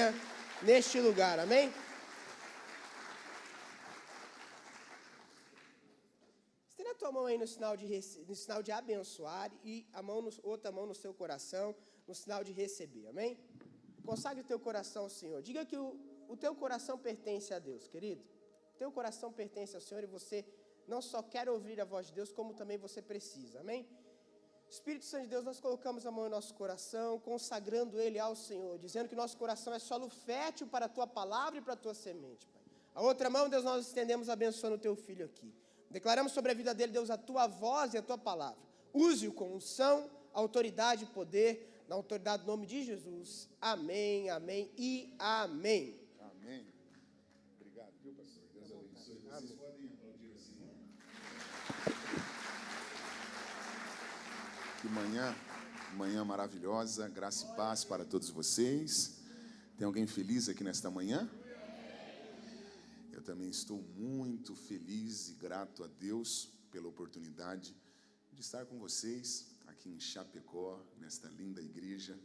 cheia neste lugar, amém? Estenda a tua mão aí no sinal de abençoar e outra mão no seu coração, no sinal de receber, amém? Consagre o teu coração ao Senhor. Diga que o teu coração pertence a Deus, querido. O teu coração pertence ao Senhor e você não só quer ouvir a voz de Deus, como também você precisa, amém? Espírito Santo de Deus, nós colocamos a mão em nosso coração, consagrando ele ao Senhor, dizendo que nosso coração é solo fértil para a tua palavra e para a tua semente, Pai. A outra mão, Deus, nós estendemos abençoando o teu filho aqui. Declaramos sobre a vida dele, Deus, a tua voz e a tua palavra. Use-o com unção, autoridade e poder, na autoridade do nome de Jesus. Amém, amém e amém. Amém. Obrigado, viu, pastor? Deus abençoe. Vocês podem aplaudir assim. Que manhã maravilhosa, graça e paz para todos vocês. Tem alguém feliz aqui nesta manhã? Eu também estou muito feliz e grato a Deus pela oportunidade de estar com vocês aqui em Chapecó, nesta linda igreja.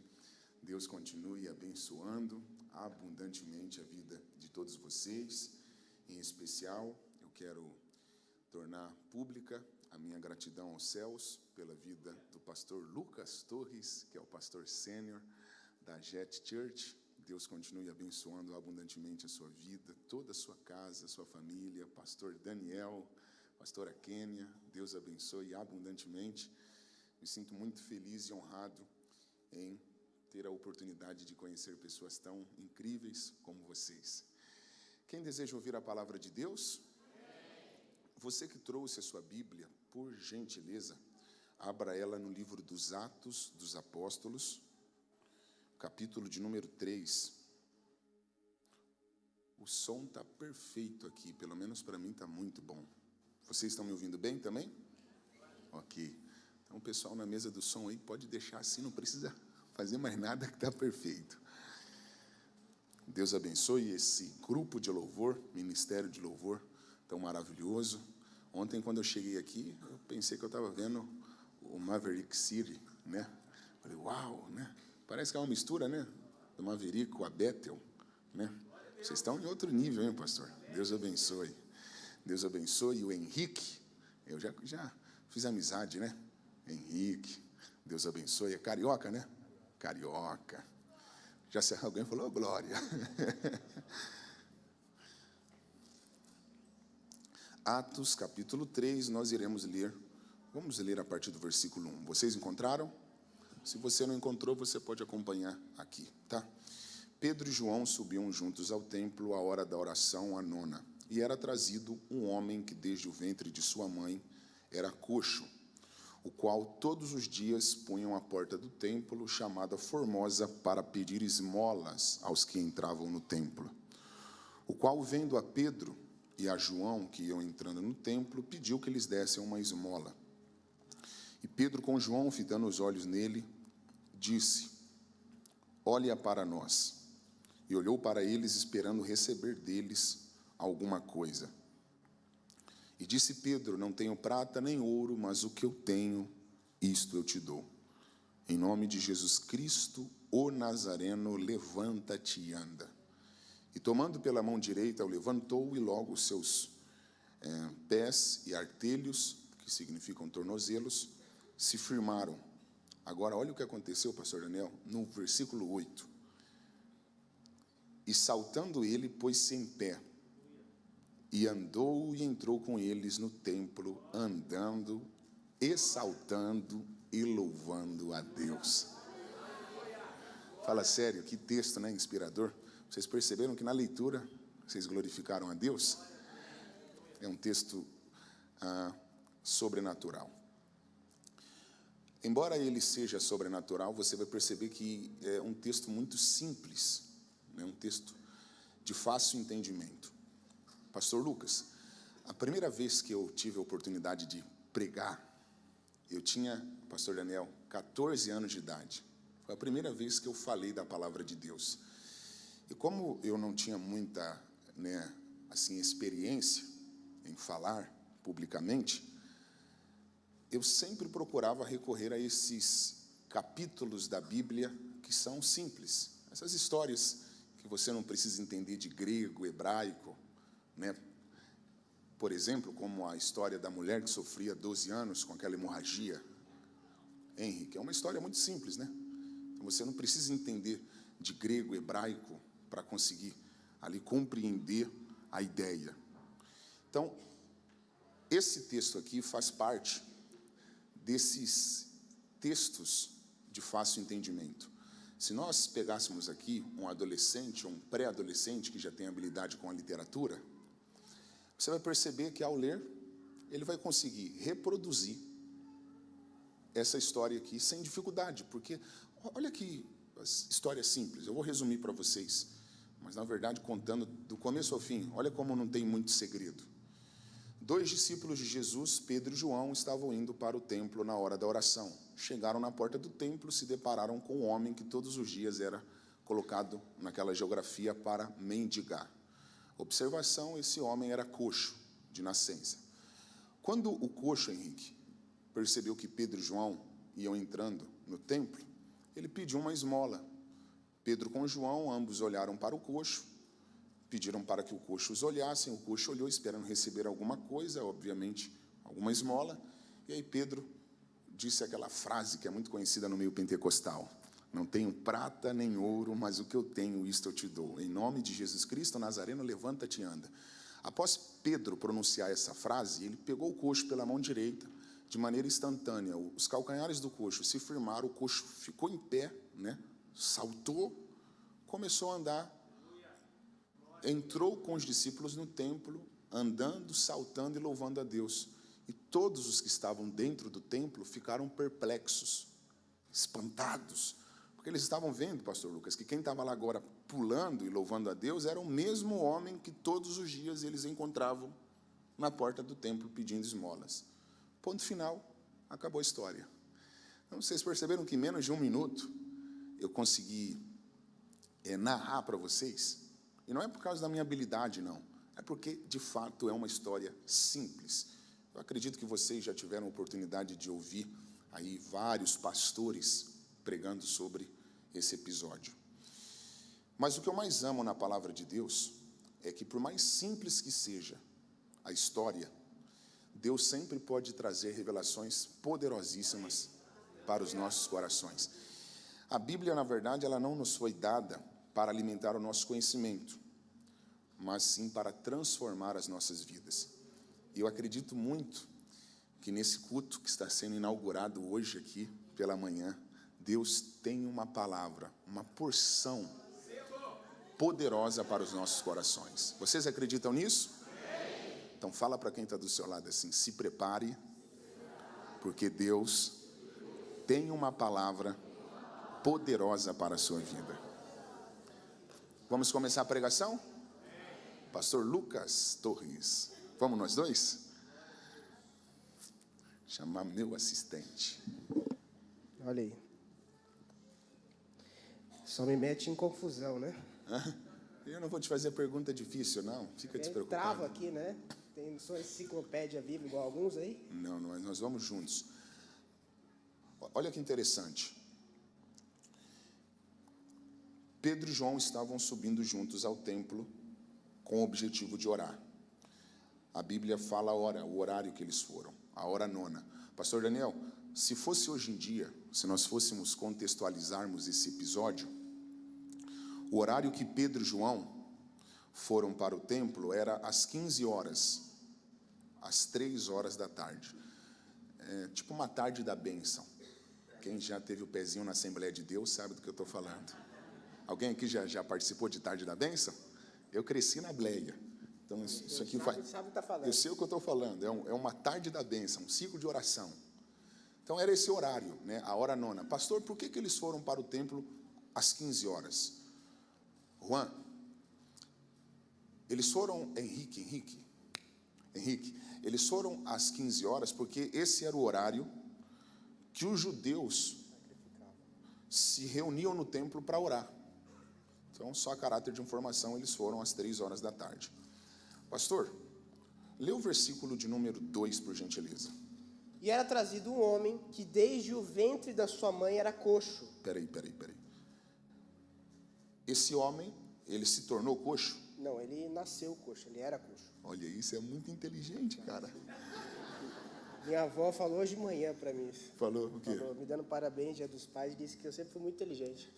Deus continue abençoando abundantemente a vida de todos vocês. Em especial, eu quero tornar pública a minha gratidão aos céus pela vida do pastor Lucas Torres, que é o pastor sênior da Jet Church. Deus continue abençoando abundantemente a sua vida, toda a sua casa, a sua família. Pastor Daniel, pastora Kênia, Deus abençoe abundantemente. Me sinto muito feliz e honrado em ter a oportunidade de conhecer pessoas tão incríveis como vocês. Quem deseja ouvir a palavra de Deus? Você que trouxe a sua Bíblia, por gentileza, abra ela no livro dos Atos dos Apóstolos, capítulo de número 3. O som está perfeito aqui, pelo menos para mim está muito bom. Vocês estão me ouvindo bem também? Ok. Então o pessoal na mesa do som aí pode deixar assim, não precisa fazer mais nada que está perfeito. Deus abençoe esse grupo de louvor, ministério de louvor tão maravilhoso. Ontem, quando eu cheguei aqui, eu pensei que eu estava vendo o Maverick City, né? Falei, uau, né? Parece que é uma mistura, né? Do Maverick com a Bethel, né? Vocês estão em outro nível, hein, pastor? Deus abençoe. Deus abençoe. E o Henrique, eu já fiz amizade, né? Henrique, Deus abençoe. É carioca, né? Carioca. Já se alguém falou, glória. Atos, capítulo 3, nós iremos ler. Vamos ler a partir do versículo 1. Vocês encontraram? Se você não encontrou, você pode acompanhar aqui, tá? Pedro e João subiam juntos ao templo à hora da oração, a nona. E era trazido um homem que desde o ventre de sua mãe era coxo, o qual todos os dias punham à porta do templo, chamada Formosa, para pedir esmolas aos que entravam no templo. O qual, vendo a Pedro e a João, que iam entrando no templo, pediu que lhes dessem uma esmola. E Pedro, com João, fitando os olhos nele, disse, olha para nós. E olhou para eles, esperando receber deles alguma coisa. E disse Pedro, não tenho prata nem ouro, mas o que eu tenho, isto eu te dou. Em nome de Jesus Cristo, o Nazareno, levanta-te e anda. E tomando pela mão direita, o levantou, e logo os seus pés e artelhos, que significam tornozelos, se firmaram. Agora, olha o que aconteceu, pastor Daniel, no versículo 8. E saltando ele, pôs-se em pé, e andou e entrou com eles no templo, andando, exaltando e louvando a Deus. Fala sério, que texto, né, inspirador. Vocês perceberam que na leitura vocês glorificaram a Deus? É um texto sobrenatural. Embora ele seja sobrenatural, você vai perceber que é um texto muito simples, né? Um texto de fácil entendimento. Pastor Lucas, a primeira vez que eu tive a oportunidade de pregar, eu tinha, pastor Daniel, 14 anos de idade. Foi a primeira vez que eu falei da palavra de Deus. E como eu não tinha muita, né, assim, experiência em falar publicamente, eu sempre procurava recorrer a esses capítulos da Bíblia que são simples. Essas histórias que que você não precisa entender de grego, hebraico, né? Por exemplo, como a história da mulher que sofria 12 anos com aquela hemorragia, Henrique, é uma história muito simples, né? Então, você não precisa entender de grego, hebraico, para conseguir ali compreender a ideia. Então, esse texto aqui faz parte desses textos de fácil entendimento. Se nós pegássemos aqui um adolescente ou um pré-adolescente que já tem habilidade com a literatura, você vai perceber que, ao ler, ele vai conseguir reproduzir essa história aqui sem dificuldade, porque, olha que história simples, eu vou resumir para vocês, mas, na verdade, contando do começo ao fim, olha como não tem muito segredo. 2 discípulos de Jesus, Pedro e João, estavam indo para o templo na hora da oração. Chegaram na porta do templo, se depararam com um homem que todos os dias era colocado naquela geografia para mendigar. Observação, esse homem era coxo de nascença. Quando o coxo, Henrique, percebeu que Pedro e João iam entrando no templo, ele pediu uma esmola. Pedro com João, ambos olharam para o coxo, pediram para que o coxo os olhassem, o coxo olhou, esperando receber alguma coisa, obviamente, alguma esmola, e aí Pedro disse aquela frase que é muito conhecida no meio pentecostal: não tenho prata nem ouro, mas o que eu tenho, isto eu te dou. Em nome de Jesus Cristo Nazareno, levanta-te e anda. Após Pedro pronunciar essa frase, ele pegou o coxo pela mão direita, de maneira instantânea. Os calcanhares do coxo se firmaram, o coxo ficou em pé, né? Saltou, começou a andar, entrou com os discípulos no templo, andando, saltando e louvando a Deus. E todos os que estavam dentro do templo ficaram perplexos, espantados, porque eles estavam vendo, pastor Lucas, que quem estava lá agora pulando e louvando a Deus era o mesmo homem que todos os dias eles encontravam na porta do templo pedindo esmolas. Ponto final, acabou a história. Então, vocês perceberam que em menos de 1 minuto eu consegui narrar para vocês? E não é por causa da minha habilidade, não. É porque, de fato, é uma história simples. Eu acredito que vocês já tiveram a oportunidade de ouvir aí vários pastores pregando sobre esse episódio. Mas o que eu mais amo na palavra de Deus é que, por mais simples que seja a história, Deus sempre pode trazer revelações poderosíssimas para os nossos corações. A Bíblia, na verdade, ela não nos foi dada para alimentar o nosso conhecimento, mas sim para transformar as nossas vidas. E eu acredito muito que nesse culto que está sendo inaugurado hoje aqui pela manhã, Deus tem uma palavra, uma porção poderosa para os nossos corações. Vocês acreditam nisso? Então fala para quem está do seu lado assim: se prepare, porque Deus tem uma palavra poderosa para a sua vida. Vamos começar a pregação? Pastor Lucas Torres. Vamos nós dois? Chamar meu assistente. Olha aí. Só me mete em confusão, né? Eu não vou te fazer pergunta difícil, não. Fica despreocupado. Trava aqui, né? Tem sua enciclopédia viva igual alguns aí? Não, nós vamos juntos. Olha que interessante. Pedro e João estavam subindo juntos ao templo com o objetivo de orar. A Bíblia fala a hora, o horário que eles foram, a hora 9. Pastor Daniel, se fosse hoje em dia, se nós fôssemos contextualizarmos esse episódio, o horário que Pedro e João foram para o templo era às 15 horas, às 3 horas da tarde. É tipo uma tarde da bênção. Quem já teve o pezinho na Assembleia de Deus sabe do que eu estou falando. Alguém aqui já participou de tarde da bênção? Eu cresci na Bleia. Então, isso aqui sabe o que tá falando. Eu sei o que eu estou falando. É uma tarde da bênção, um ciclo de oração. Então, era esse horário, né? A hora 9. Pastor, por que eles foram para o templo às 15 horas? Juan, eles foram, Henrique, eles foram às 15 horas porque esse era o horário que os judeus se reuniam no templo para orar. Então, só a caráter de informação, eles foram às 3 horas da tarde. Pastor, lê o versículo de número 2, por gentileza. E era trazido um homem que desde o ventre da sua mãe era coxo. Peraí. Esse homem Ele se tornou coxo? Não, ele nasceu coxo, ele era coxo. Olha, isso é muito inteligente, cara. Minha avó falou hoje de manhã para mim isso. Falou o quê? Falou, me dando parabéns, Dia dos Pais, disse que eu sempre fui muito inteligente.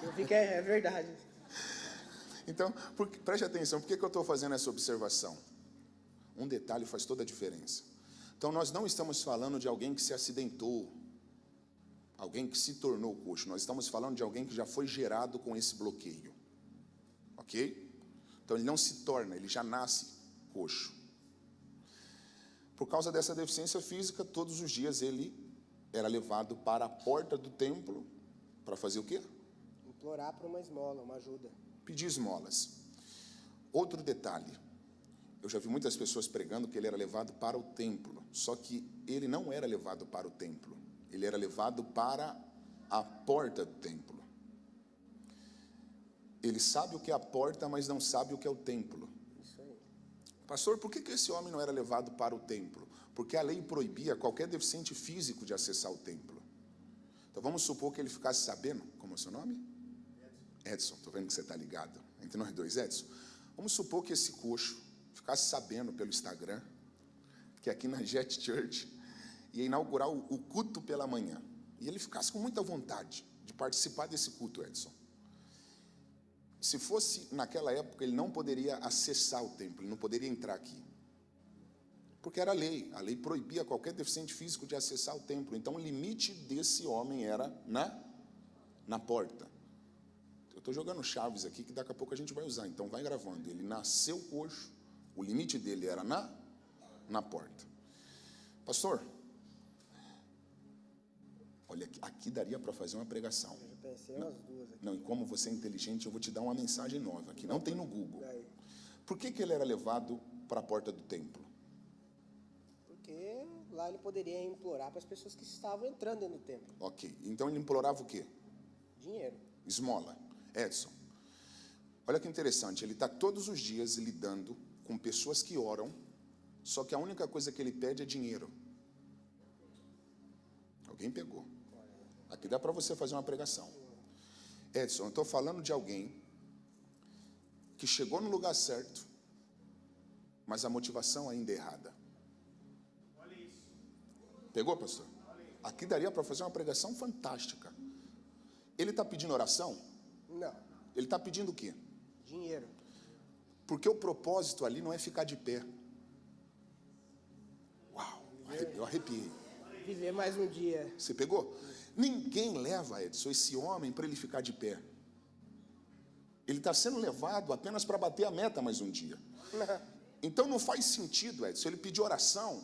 Eu fiquei, é verdade. Então, preste atenção, por que eu estou fazendo essa observação? Um detalhe faz toda a diferença. Então, nós não estamos falando de alguém que se acidentou, alguém que se tornou coxo. Nós estamos falando de alguém que já foi gerado com esse bloqueio. Ok? Então, ele não se torna, ele já nasce coxo. Por causa dessa deficiência física, todos os dias ele era levado para a porta do templo para fazer o quê? Implorar por uma esmola, uma ajuda. Pedir esmolas. Outro detalhe, eu já vi muitas pessoas pregando que ele era levado para o templo, só que ele não era levado para o templo, ele era levado para a porta do templo. Ele sabe o que é a porta, mas não sabe o que é o templo. Isso aí. Pastor, por que esse homem não era levado para o templo? Porque a lei proibia qualquer deficiente físico de acessar o templo. Então vamos supor que ele ficasse sabendo, como é o seu nome? Edson, estou vendo que você está ligado. Entre nós dois, Edson. Vamos supor que esse coxo ficasse sabendo pelo Instagram que aqui na Jet Church ia inaugurar o culto pela manhã. E ele ficasse com muita vontade de participar desse culto, Edson. Se fosse naquela época, ele não poderia acessar o templo, ele não poderia entrar aqui. Porque era a lei proibia qualquer deficiente físico de acessar o templo. Então o limite desse homem era na porta. Eu estou jogando chaves aqui que daqui a pouco a gente vai usar, então vai gravando. Ele nasceu coxo, o limite dele era na porta. Pastor, olha, aqui daria para fazer uma pregação. Eu pensei umas duas aqui. Não, e como você é inteligente, eu vou te dar uma mensagem nova, que não tem no Google. Por que ele era levado para a porta do templo? Porque lá ele poderia implorar para as pessoas que estavam entrando dentro do templo. Ok, então ele implorava o quê? Dinheiro. Esmola. Edson, olha que interessante, ele está todos os dias lidando com pessoas que oram, só que a única coisa que ele pede é dinheiro. Alguém pegou. Aqui dá para você fazer uma pregação. Edson, eu estou falando de alguém que chegou no lugar certo, mas a motivação ainda é errada. Pegou, pastor? Aqui daria para fazer uma pregação fantástica. Ele está pedindo oração? Não. Ele está pedindo o quê? Dinheiro. Porque o propósito ali não é ficar de pé. Uau, eu arrepiei. Viver mais um dia. Você pegou? Ninguém leva, Edson, esse homem para ele ficar de pé. Ele está sendo levado apenas para bater a meta mais um dia. Então não faz sentido, Edson, ele pedir oração,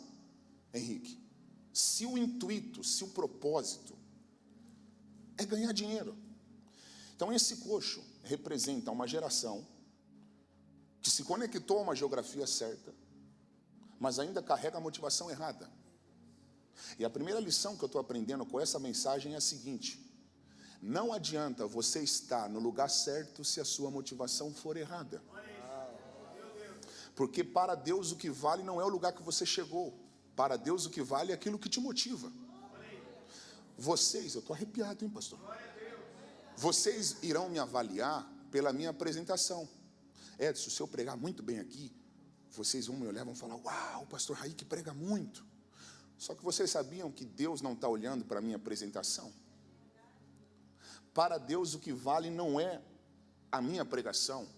Henrique, se o intuito, se o propósito é ganhar dinheiro. Então esse coxo representa uma geração que se conectou a uma geografia certa, mas ainda carrega a motivação errada. E a primeira lição que eu estou aprendendo com essa mensagem é a seguinte: não adianta você estar no lugar certo se a sua motivação for errada. Porque para Deus o que vale não é o lugar que você chegou. Para Deus o que vale é aquilo que te motiva. Vocês, eu estou arrepiado, hein, pastor? Vocês irão me avaliar pela minha apresentação. Edson, se eu pregar muito bem aqui, vocês vão me olhar e vão falar: uau, o pastor Raí que prega muito. Só que vocês sabiam que Deus não está olhando para a minha apresentação? Para Deus o que vale não é a minha pregação.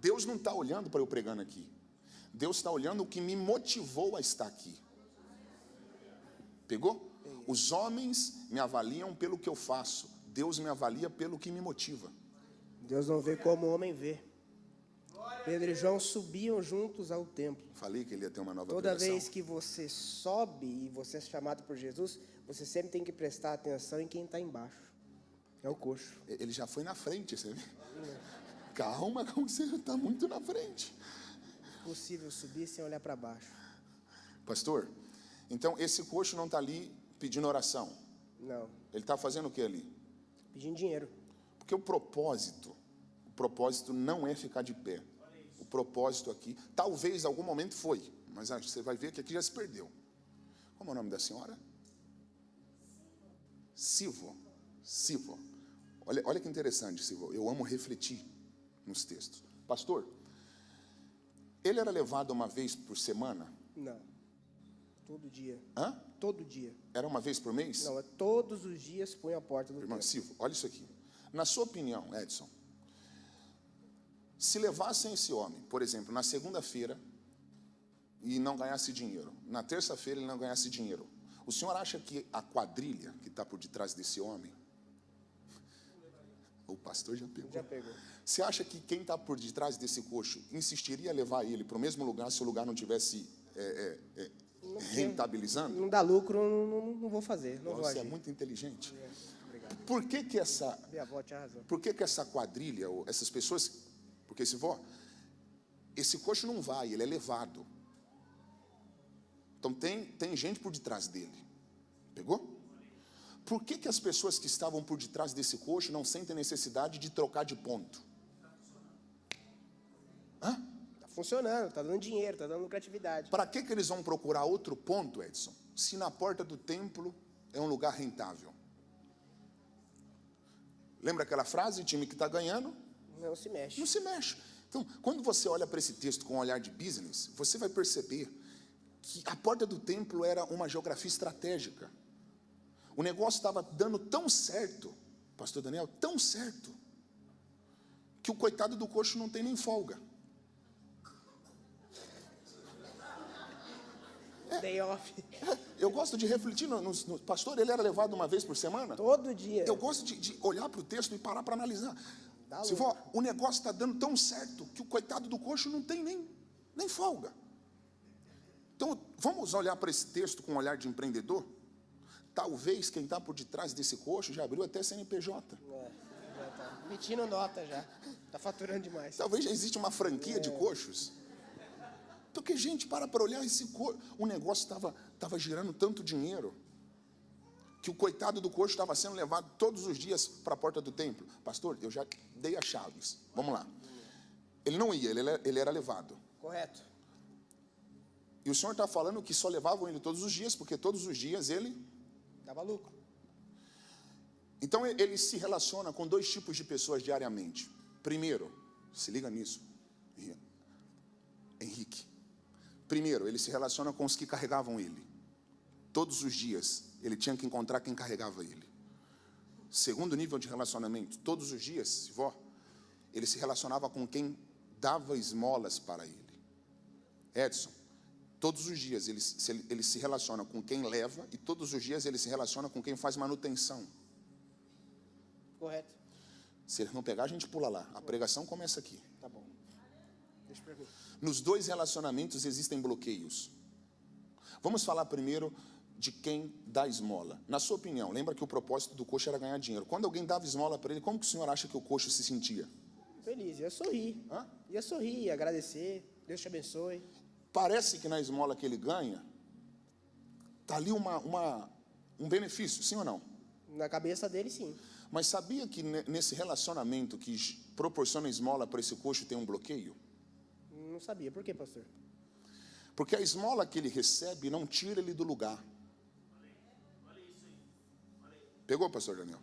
Deus não está olhando para eu pregando aqui. Deus está olhando o que me motivou a estar aqui. Pegou? Os homens me avaliam pelo que eu faço. Deus me avalia pelo que me motiva. Deus não vê como o homem vê. Pedro e João subiam juntos ao templo. Falei que ele ia ter uma nova Toda pregação. vez que você sobe e você é chamado por Jesus, você sempre tem que prestar atenção em quem está embaixo. É o coxo. Ele já foi na frente, você vê? Calma, você está muito na frente. Possível subir sem olhar para baixo. Pastor, então esse coxo não está ali pedindo oração. Não. Ele está fazendo o que ali? Pedindo dinheiro. Porque o propósito não é ficar de pé. O propósito aqui, talvez em algum momento foi, mas você vai ver que aqui já se perdeu. Como é o nome da senhora? Sivo. Olha que interessante, Silvio. Eu amo refletir nos textos. Pastor, ele era levado uma vez por semana? Não. Todo dia. Hã? Todo dia. Era uma vez por mês? Não, é todos os dias põe a porta do Irmão templo. Silvio, olha isso aqui. Na sua opinião, Edson, se levassem esse homem, por exemplo, na segunda-feira e não ganhasse dinheiro, na terça-feira ele não ganhasse dinheiro, o senhor acha que a quadrilha que está por detrás desse homem, o pastor já pegou. Já pegou. Você acha que quem está por detrás desse coxo insistiria a levar ele para o mesmo lugar se o lugar não tivesse rentabilizando? Não dá lucro, não vou fazer. Não vou Você é agir. muito inteligente. Obrigado. Por que que essa Minha avó tinha razão. Por que que essa quadrilha, ou essas pessoas, porque se for, esse coxo não vai, ele é levado. Então tem gente por detrás dele. Pegou? Por que que as pessoas que estavam por detrás desse coxo não sentem necessidade de trocar de ponto? Hã? Tá funcionando, tá dando dinheiro, tá dando lucratividade. Para que que eles vão procurar outro ponto, Edson, se na porta do templo é um lugar rentável? Lembra aquela frase, time que está ganhando Não se mexe. não se mexe. Então, quando você olha para esse texto com um olhar de business, você vai perceber que a porta do templo era uma geografia estratégica. O negócio estava dando tão certo, pastor Daniel, tão certo, que o coitado do coxo não tem nem folga. Day off. Eu gosto de refletir no pastor, ele era levado uma vez por semana? Todo dia. Eu gosto de olhar para o texto e parar para analisar. Tá Se louco. for, o negócio está dando tão certo que o coitado do coxo não tem nem folga. Então, vamos olhar para esse texto com um olhar de empreendedor? Talvez quem está por detrás desse coxo já abriu até CNPJ. Já tá emitindo nota já. Tá faturando demais. Talvez já existe uma franquia de coxos. Porque, gente, para olhar esse coxo. O negócio estava girando tanto dinheiro que o coitado do coxo estava sendo levado todos os dias para a porta do templo. Pastor, eu já dei as chaves. Vamos lá. Ele não ia, ele era levado. Correto. E o senhor está falando que só levavam ele todos os dias, porque todos os dias ele... Dava lucro. Então, ele se relaciona com dois tipos de pessoas diariamente. Primeiro, se liga nisso, Henrique. Primeiro, ele se relaciona com os que carregavam ele. Todos os dias, ele tinha que encontrar quem carregava ele. Segundo nível de relacionamento, todos os dias, ele se relacionava com quem dava esmolas para ele. Edson, todos os dias ele se relaciona com quem leva e todos os dias ele se relaciona com quem faz manutenção. Correto. Se ele não pegar, a gente pula lá. A pregação começa aqui. Tá bom. Deixa pra mim. Nos dois relacionamentos existem bloqueios. Vamos falar primeiro de quem dá esmola. Na sua opinião, lembra que o propósito do coxo era ganhar dinheiro. Quando alguém dava esmola para ele, como que o senhor acha que o coxo se sentia? Feliz, ia sorrir. Hã? Ia sorrir, ia agradecer. Deus te abençoe. Parece que na esmola que ele ganha, está ali um benefício, sim ou não? Na cabeça dele, sim. Mas sabia que nesse relacionamento que proporciona esmola para esse coxo tem um bloqueio? Não sabia. Por quê, pastor? Porque a esmola que ele recebe não tira ele do lugar. Pegou, pastor Daniel?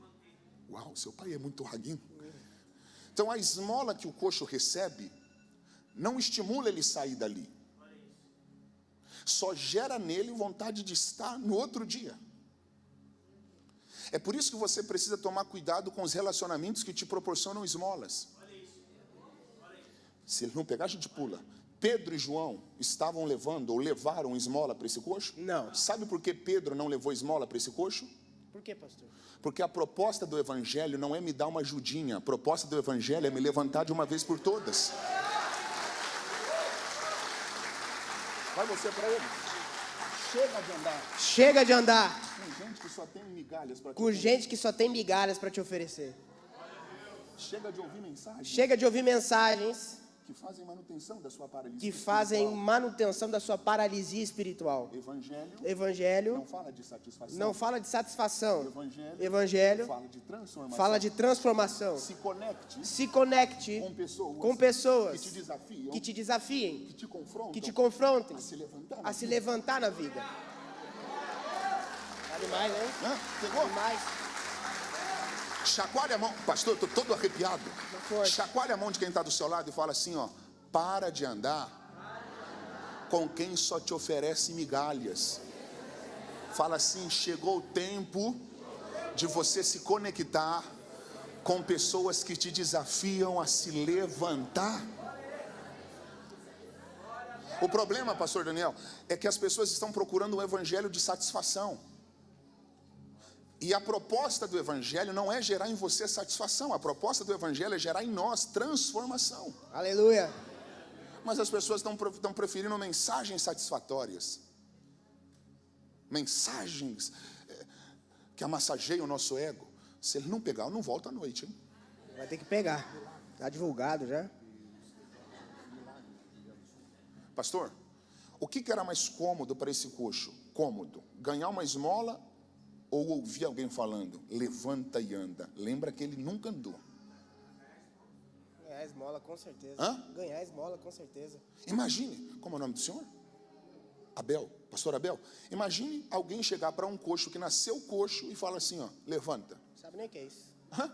Uau, seu pai é muito raguinho. Então a esmola que o coxo recebe não estimula ele sair dali. Só gera nele vontade de estar no outro dia. É por isso que você precisa tomar cuidado com os relacionamentos que te proporcionam esmolas. Se ele não pegar, a gente pula. Pedro e João estavam levando ou levaram esmola para esse coxo? Não. Sabe por que Pedro não levou esmola para esse coxo? Por quê, pastor? Porque a proposta do evangelho não é me dar uma ajudinha. A proposta do evangelho é me levantar de uma vez por todas. Vai você para ele. Chega de andar Chega de andar com gente que só tem migalhas para te com gente que só tem migalhas para te oferecer. Chega de ouvir mensagens Chega de ouvir mensagens que fazem manutenção da sua paralisia que fazem espiritual. manutenção da sua paralisia espiritual. Evangelho Evangelho não fala de satisfação. não fala de satisfação. Evangelho Evangelho fala de transformação. fala de transformação. Se conecte Com pessoas que te desafiam, que te desafiem, que te confrontam, a se levantar na vida. Vale mais, né? Hã? Pegou? Vale mais. Chacoalha a mão, pastor, eu estou todo arrepiado. Forte. Chacoalha a mão de quem está do seu lado e fala assim, ó: para de andar com quem só te oferece migalhas. Fala assim: chegou o tempo de você se conectar com pessoas que te desafiam a se levantar. O problema, pastor Daniel, é que as pessoas estão procurando um evangelho de satisfação. E a proposta do evangelho não é gerar em você satisfação. A proposta do evangelho é gerar em nós transformação. Aleluia. Mas as pessoas estão preferindo mensagens satisfatórias. Mensagens que amassageiam o nosso ego. Se ele não pegar, eu não volto à noite, hein? Vai ter que pegar. Está divulgado já. Pastor, o que era mais cômodo para esse coxo? Cômodo, ganhar uma esmola ou ouvir alguém falando: levanta e anda? Lembra que ele nunca andou. Ganhar a esmola, com certeza. Hã? Ganhar a esmola, com certeza. Imagine, como é o nome do senhor? Abel, pastor Abel. Imagine alguém chegar para um coxo que nasceu coxo e fala assim, ó: levanta. Sabe nem o que é isso. Hã?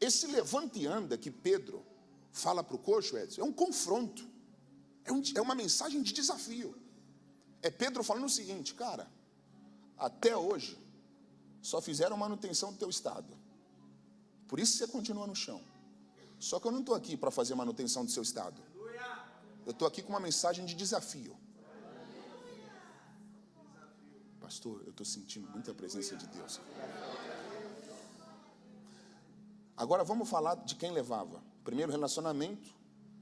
Esse levanta e anda que Pedro fala para o coxo, Edson, é um confronto. É uma mensagem de desafio. É Pedro falando o seguinte: cara, até hoje só fizeram manutenção do teu estado. Por isso você continua no chão. Só que eu não estou aqui para fazer manutenção do seu estado. Eu estou aqui com uma mensagem de desafio. Pastor, eu estou sentindo muita presença de Deus. Agora vamos falar de quem levava. Primeiro relacionamento,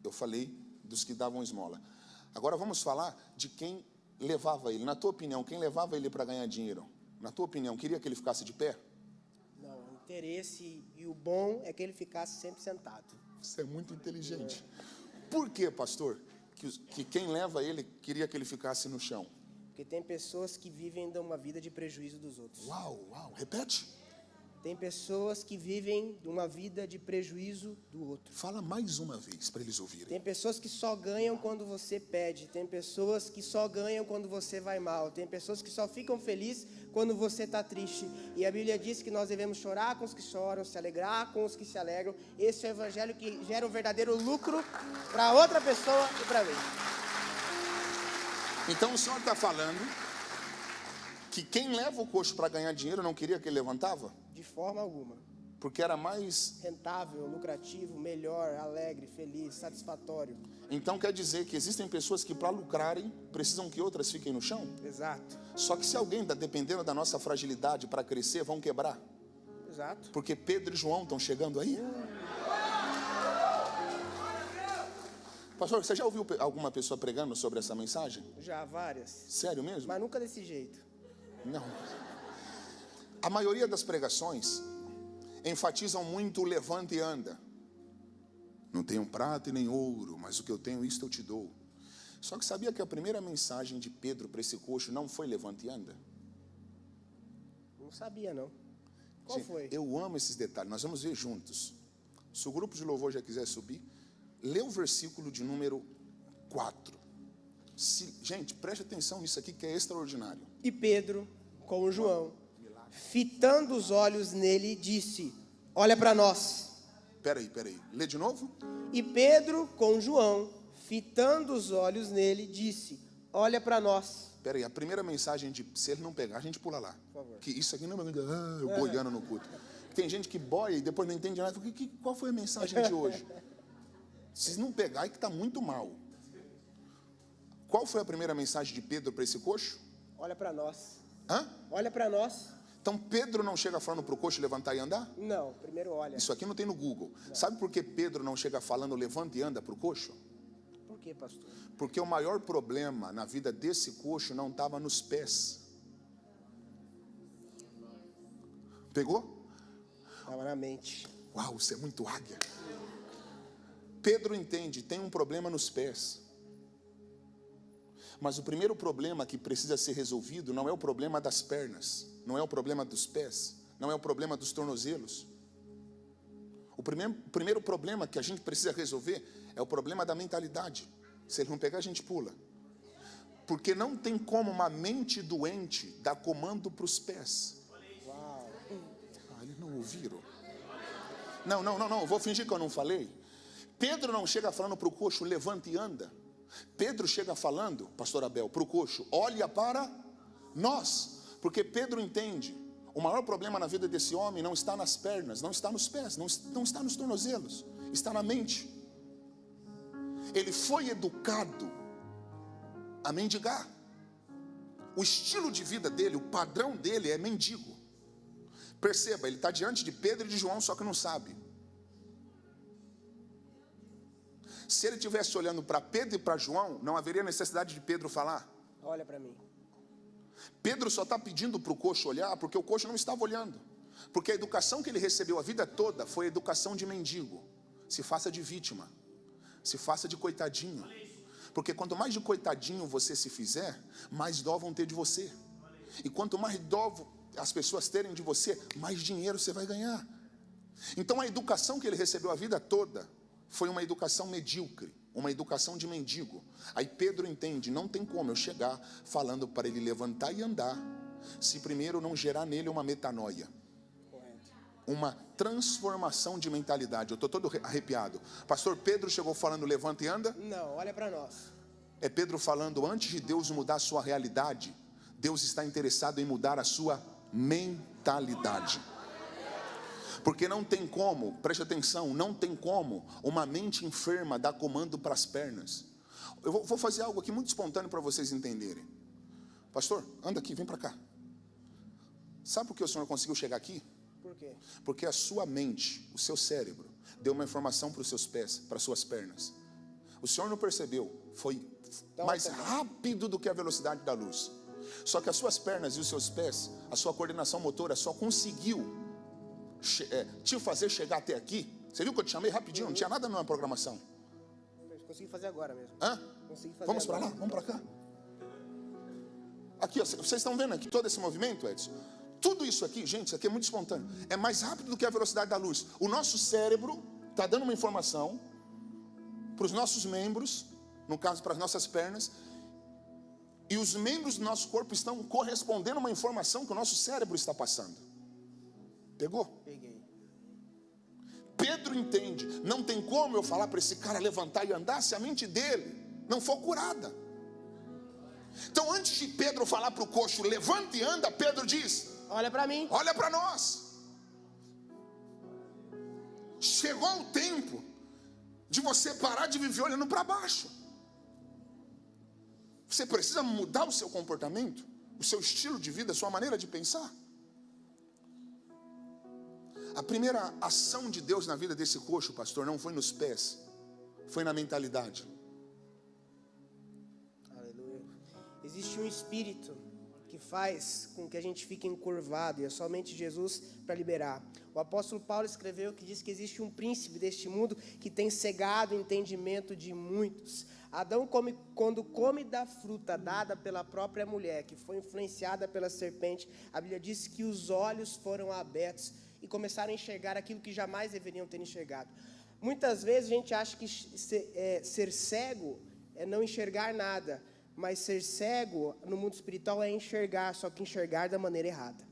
eu falei dos que davam esmola. Agora vamos falar de quem levava ele. Na tua opinião, quem levava ele para ganhar dinheiro? Na tua opinião, queria que ele ficasse de pé? Não, o interesse e o bom é que ele ficasse sempre sentado. Você é muito inteligente. Por que, pastor, que quem leva ele queria que ele ficasse no chão? Porque tem pessoas que vivem de uma vida de prejuízo dos outros. Uau, repete. Tem pessoas que vivem de uma vida de prejuízo do outro. Fala mais uma vez para eles ouvirem. Tem pessoas que só ganham quando você pede. Tem pessoas que só ganham quando você vai mal. Tem pessoas que só ficam felizes quando você está triste. E a Bíblia diz que nós devemos chorar com os que choram, se alegrar com os que se alegram. Esse é o evangelho que gera um verdadeiro lucro para outra pessoa e para mim. Então o senhor está falando que quem leva o coxo para ganhar dinheiro não queria que ele levantava? De forma alguma. Porque era mais... Rentável, lucrativo, melhor, alegre, feliz, satisfatório. Então quer dizer que existem pessoas que para lucrarem precisam que outras fiquem no chão? Exato. Só que se alguém está dependendo da nossa fragilidade para crescer, vão quebrar. Exato. Porque Pedro e João estão chegando aí. Pastor, você já ouviu alguma pessoa pregando sobre essa mensagem? Já, várias. Sério mesmo? Mas nunca desse jeito. Não. A maioria das pregações enfatizam muito o levanta e anda. Não tenho prata e nem ouro, mas o que eu tenho, isto eu te dou. Só que sabia que a primeira mensagem de Pedro para esse coxo não foi levanta e anda? Não sabia, não. Qual foi? Eu amo esses detalhes, nós vamos ver juntos. Se o grupo de louvor já quiser subir, lê o versículo de número 4. Gente, preste atenção nisso aqui que é extraordinário. E Pedro, com João, fitando os olhos nele, disse: olha para nós. Peraí, lê de novo. E Pedro, com João, fitando os olhos nele, disse: olha para nós. Peraí, a primeira mensagem de se ele não pegar, a gente pula lá. Por favor. Que isso aqui não é eu boiando no culto. Tem gente que boia e depois não entende nada. Qual foi a mensagem de hoje? Se não pegar, é que está muito mal. Qual foi a primeira mensagem de Pedro para esse coxo? Olha para nós. Hã? Olha para nós. Então Pedro não chega falando para o coxo levantar e andar? Não, primeiro olha. Isso aqui não tem no Google. Não. Sabe por que Pedro não chega falando levanta e anda para o coxo? Por que, pastor? Porque o maior problema na vida desse coxo não estava nos pés. Pegou? Estava na mente. Uau, você é muito águia. Pedro entende, tem um problema nos pés. Mas o primeiro problema que precisa ser resolvido não é o problema das pernas, não é o problema dos pés, não é o problema dos tornozelos. O primeiro problema que a gente precisa resolver é o problema da mentalidade. Se ele não pegar, a gente pula. Porque não tem como uma mente doente dar comando para os pés. Uau. Ele não ouviram? Não, vou fingir que eu não falei. Pedro não chega falando para o coxo, levanta e anda. Pedro chega falando, pastor Abel, para o coxo, olha para nós. Porque Pedro entende, o maior problema na vida desse homem não está nas pernas, não está nos pés, não está nos tornozelos, está na mente. Ele foi educado a mendigar. O estilo de vida dele, o padrão dele é mendigo. Perceba, ele está diante de Pedro e de João, só que não sabe. Se ele estivesse olhando para Pedro e para João, não haveria necessidade de Pedro falar. Olha para mim. Pedro só está pedindo para o coxo olhar, porque o coxo não estava olhando. Porque a educação que ele recebeu a vida toda foi a educação de mendigo. Se faça de vítima, se faça de coitadinho. Porque quanto mais de coitadinho você se fizer, mais dó vão ter de você. E quanto mais dó as pessoas terem de você, mais dinheiro você vai ganhar. Então a educação que ele recebeu a vida toda foi uma educação medíocre, uma educação de mendigo. Aí Pedro entende, não tem como eu chegar falando para ele levantar e andar, se primeiro não gerar nele uma metanoia. Uma transformação de mentalidade. Eu estou todo arrepiado. Pastor Pedro chegou falando levanta e anda? Não, olha para nós. É Pedro falando, antes de Deus mudar a sua realidade, Deus está interessado em mudar a sua mentalidade. Porque não tem como, preste atenção, não tem como uma mente enferma dar comando para as pernas. Eu vou fazer algo aqui muito espontâneo para vocês entenderem. Pastor, anda aqui, vem para cá. Sabe por que o senhor conseguiu chegar aqui? Por quê? Porque a sua mente, o seu cérebro, deu uma informação para os seus pés, para as suas pernas. O senhor não percebeu, foi mais rápido do que a velocidade da luz. Só que as suas pernas e os seus pés, a sua coordenação motora só conseguiu te fazer chegar até aqui. Você viu que eu te chamei rapidinho? Não tinha nada na minha programação. Consegui fazer agora mesmo. Consegui fazer. Vamos para lá? Vamos para cá? Aqui, ó, vocês estão vendo aqui todo esse movimento, Edson? Tudo isso aqui, gente, isso aqui é muito espontâneo. É mais rápido do que a velocidade da luz. O nosso cérebro está dando uma informação para os nossos membros, no caso para as nossas pernas, e os membros do nosso corpo estão correspondendo a uma informação que o nosso cérebro está passando. Pegou? Peguei. Pedro entende, não tem como eu falar para esse cara levantar e andar se a mente dele não for curada. Então antes de Pedro falar para o coxo, levanta e anda, Pedro diz, olha para mim. Olha para nós. Chegou o tempo de você parar de viver olhando para baixo. Você precisa mudar o seu comportamento, o seu estilo de vida, a sua maneira de pensar. A primeira ação de Deus na vida desse coxo, pastor, não foi nos pés, foi na mentalidade. Aleluia. Existe um espírito que faz com que a gente fique encurvado, e é somente Jesus para liberar. O apóstolo Paulo escreveu que diz que existe um príncipe deste mundo que tem cegado o entendimento de muitos. Adão quando come da fruta dada pela própria mulher, que foi influenciada pela serpente, a Bíblia diz que os olhos foram abertos e começaram a enxergar aquilo que jamais deveriam ter enxergado. Muitas vezes a gente acha que ser cego é não enxergar nada, mas ser cego no mundo espiritual é enxergar, só que enxergar da maneira errada.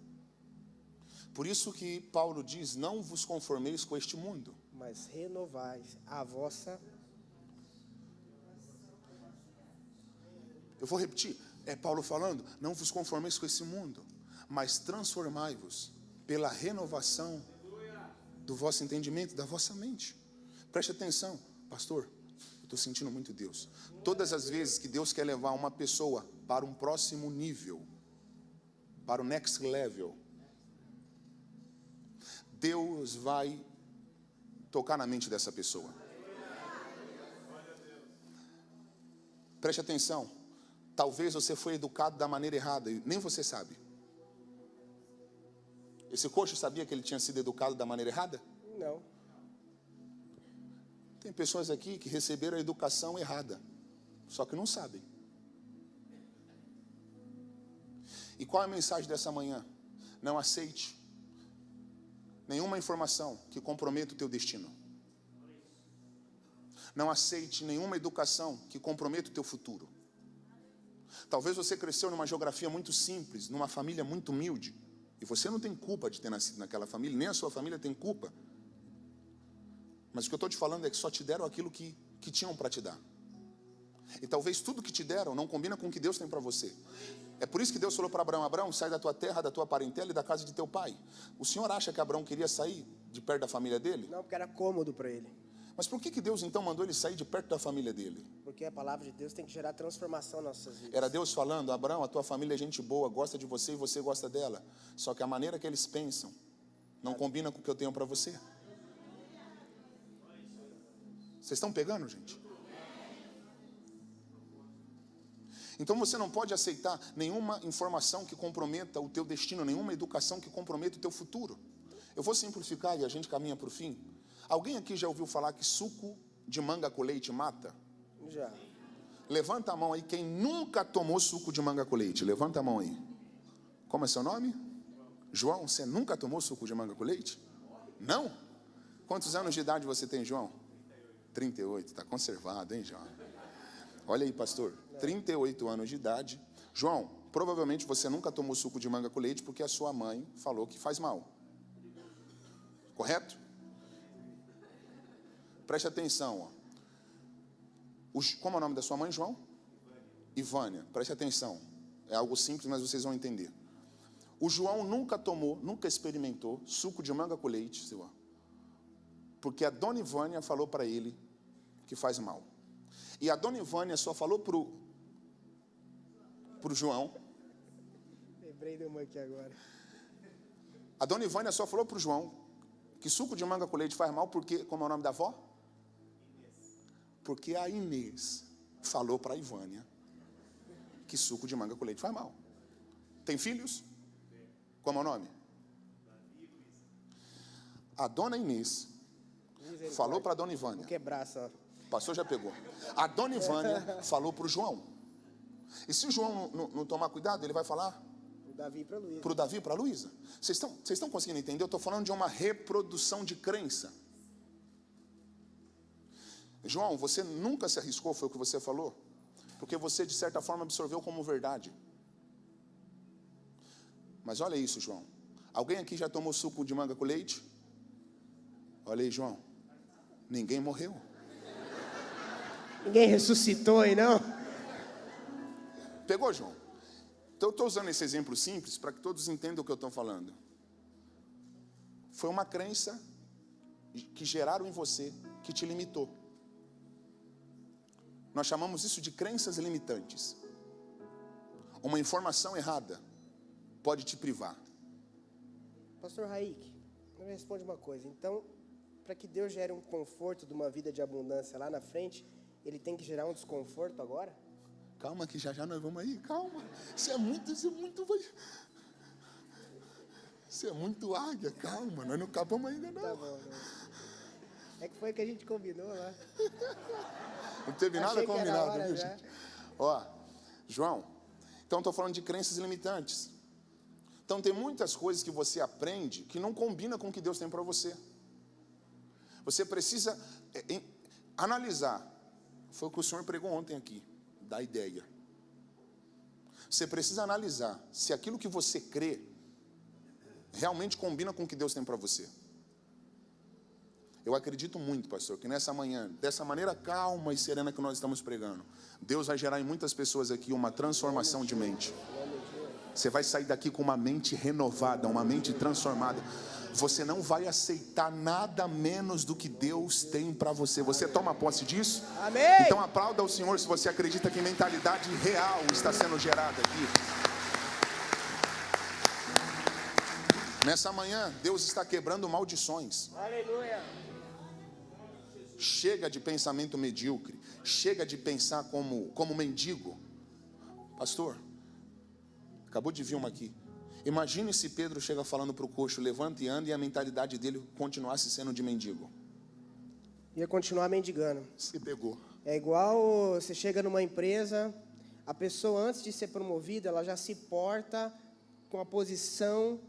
Por isso que Paulo diz, não vos conformeis com este mundo, mas renovais a vossa... Eu vou repetir, é Paulo falando, não vos conformeis com esse mundo, mas transformai-vos pela renovação do vosso entendimento, da vossa mente. Preste atenção, pastor, eu estou sentindo muito Deus. Todas as vezes que Deus quer levar uma pessoa para um próximo nível, para o next level, Deus vai tocar na mente dessa pessoa. Preste atenção, talvez você foi educado da maneira errada e nem você sabe. Esse coxo sabia que ele tinha sido educado da maneira errada? Não. Tem pessoas aqui que receberam a educação errada, só que não sabem. E qual é a mensagem dessa manhã? Não aceite nenhuma informação que comprometa o teu destino. Não aceite nenhuma educação que comprometa o teu futuro. Talvez você cresceu numa geografia muito simples, numa família muito humilde. E você não tem culpa de ter nascido naquela família, nem a sua família tem culpa. Mas o que eu estou te falando é que só te deram aquilo que tinham para te dar. E talvez tudo que te deram não combina com o que Deus tem para você. É por isso que Deus falou para Abraão: Abraão, sai da tua terra, da tua parentela e da casa de teu pai. O senhor acha que Abraão queria sair de perto da família dele? Não, porque era cômodo para ele. Mas por que Deus então mandou ele sair de perto da família dele? Porque a palavra de Deus tem que gerar transformação nas nossas vidas. Era Deus falando: Abraão, a tua família é gente boa, gosta de você e você gosta dela. Só que a maneira que eles pensam não combina com o que eu tenho para você. Vocês estão pegando, gente? Então você não pode aceitar nenhuma informação que comprometa o teu destino, nenhuma educação que comprometa o teu futuro. Eu vou simplificar e a gente caminha para o fim. Alguém aqui já ouviu falar que suco de manga com leite mata? Já. Levanta a mão aí quem nunca tomou suco de manga com leite. Levanta a mão aí. Como é seu nome? João, você nunca tomou suco de manga com leite? Não? Quantos anos de idade você tem, João? 38, está conservado, hein, João? Olha aí, pastor, 38 anos de idade. João, provavelmente você nunca tomou suco de manga com leite porque a sua mãe falou que faz mal. Correto? Preste atenção, ó. Como é o nome da sua mãe, João? Ivânia. Preste atenção. É algo simples, mas vocês vão entender. O João nunca tomou, nunca experimentou suco de manga com leite, seu, porque a dona Ivânia falou para ele que faz mal. E a dona Ivânia só falou pro João. Lembrei de uma aqui agora. A dona Ivânia só falou pro João que suco de manga com leite faz mal porque, como é o nome da avó? Porque a Inês falou para a Ivânia que suco de manga com leite faz mal. Tem filhos? Como é o nome? A dona Inês falou para a dona Ivânia. Vou quebrar só. O pastor já pegou. A dona Ivânia falou para o João. E se o João não tomar cuidado, ele vai falar para o Davi e para a Luísa. Vocês estão conseguindo entender? Eu estou falando de uma reprodução de crença. João, você nunca se arriscou, foi o que você falou? Porque você, de certa forma, absorveu como verdade. Mas olha isso, João. Alguém aqui já tomou suco de manga com leite? Olha aí, João. Ninguém morreu. Ninguém ressuscitou aí, não? Pegou, João? Então eu estou usando esse exemplo simples para que todos entendam o que eu estou falando. Foi uma crença que geraram em você, que te limitou. Nós chamamos isso de crenças limitantes. Uma informação errada pode te privar. Pastor Raik, me responde uma coisa. Então, para que Deus gere um conforto de uma vida de abundância lá na frente, Ele tem que gerar um desconforto agora? Calma que já nós vamos aí, calma. Você é muito águia, calma, nós não acabamos ainda não. Tá bom, não. É que foi que a gente combinou lá. Não teve nada combinado, viu, já. gente? Ó, João, então estou falando de crenças limitantes. Então tem muitas coisas que você aprende que não combina com o que Deus tem para você. Você precisa analisar. Foi o que o senhor pregou ontem aqui, da ideia. Você precisa analisar se aquilo que você crê realmente combina com o que Deus tem para você. Eu acredito muito, pastor, que nessa manhã, dessa maneira calma e serena que nós estamos pregando, Deus vai gerar em muitas pessoas aqui uma transformação de mente. Você vai sair daqui com uma mente renovada, uma mente transformada. Você não vai aceitar nada menos do que Deus tem para você. Você toma posse disso? Amém! Então aplauda o Senhor se você acredita que mentalidade real está sendo gerada aqui. Nessa manhã, Deus está quebrando maldições. Aleluia! Chega de pensamento medíocre. Chega de pensar como mendigo. Pastor, acabou de vir uma aqui. Imagine se Pedro chega falando para o coxo, levanta e anda, e a mentalidade dele continuasse sendo de mendigo. Ia continuar mendigando. Se pegou. É igual você chega numa empresa, a pessoa antes de ser promovida, ela já se porta com a posição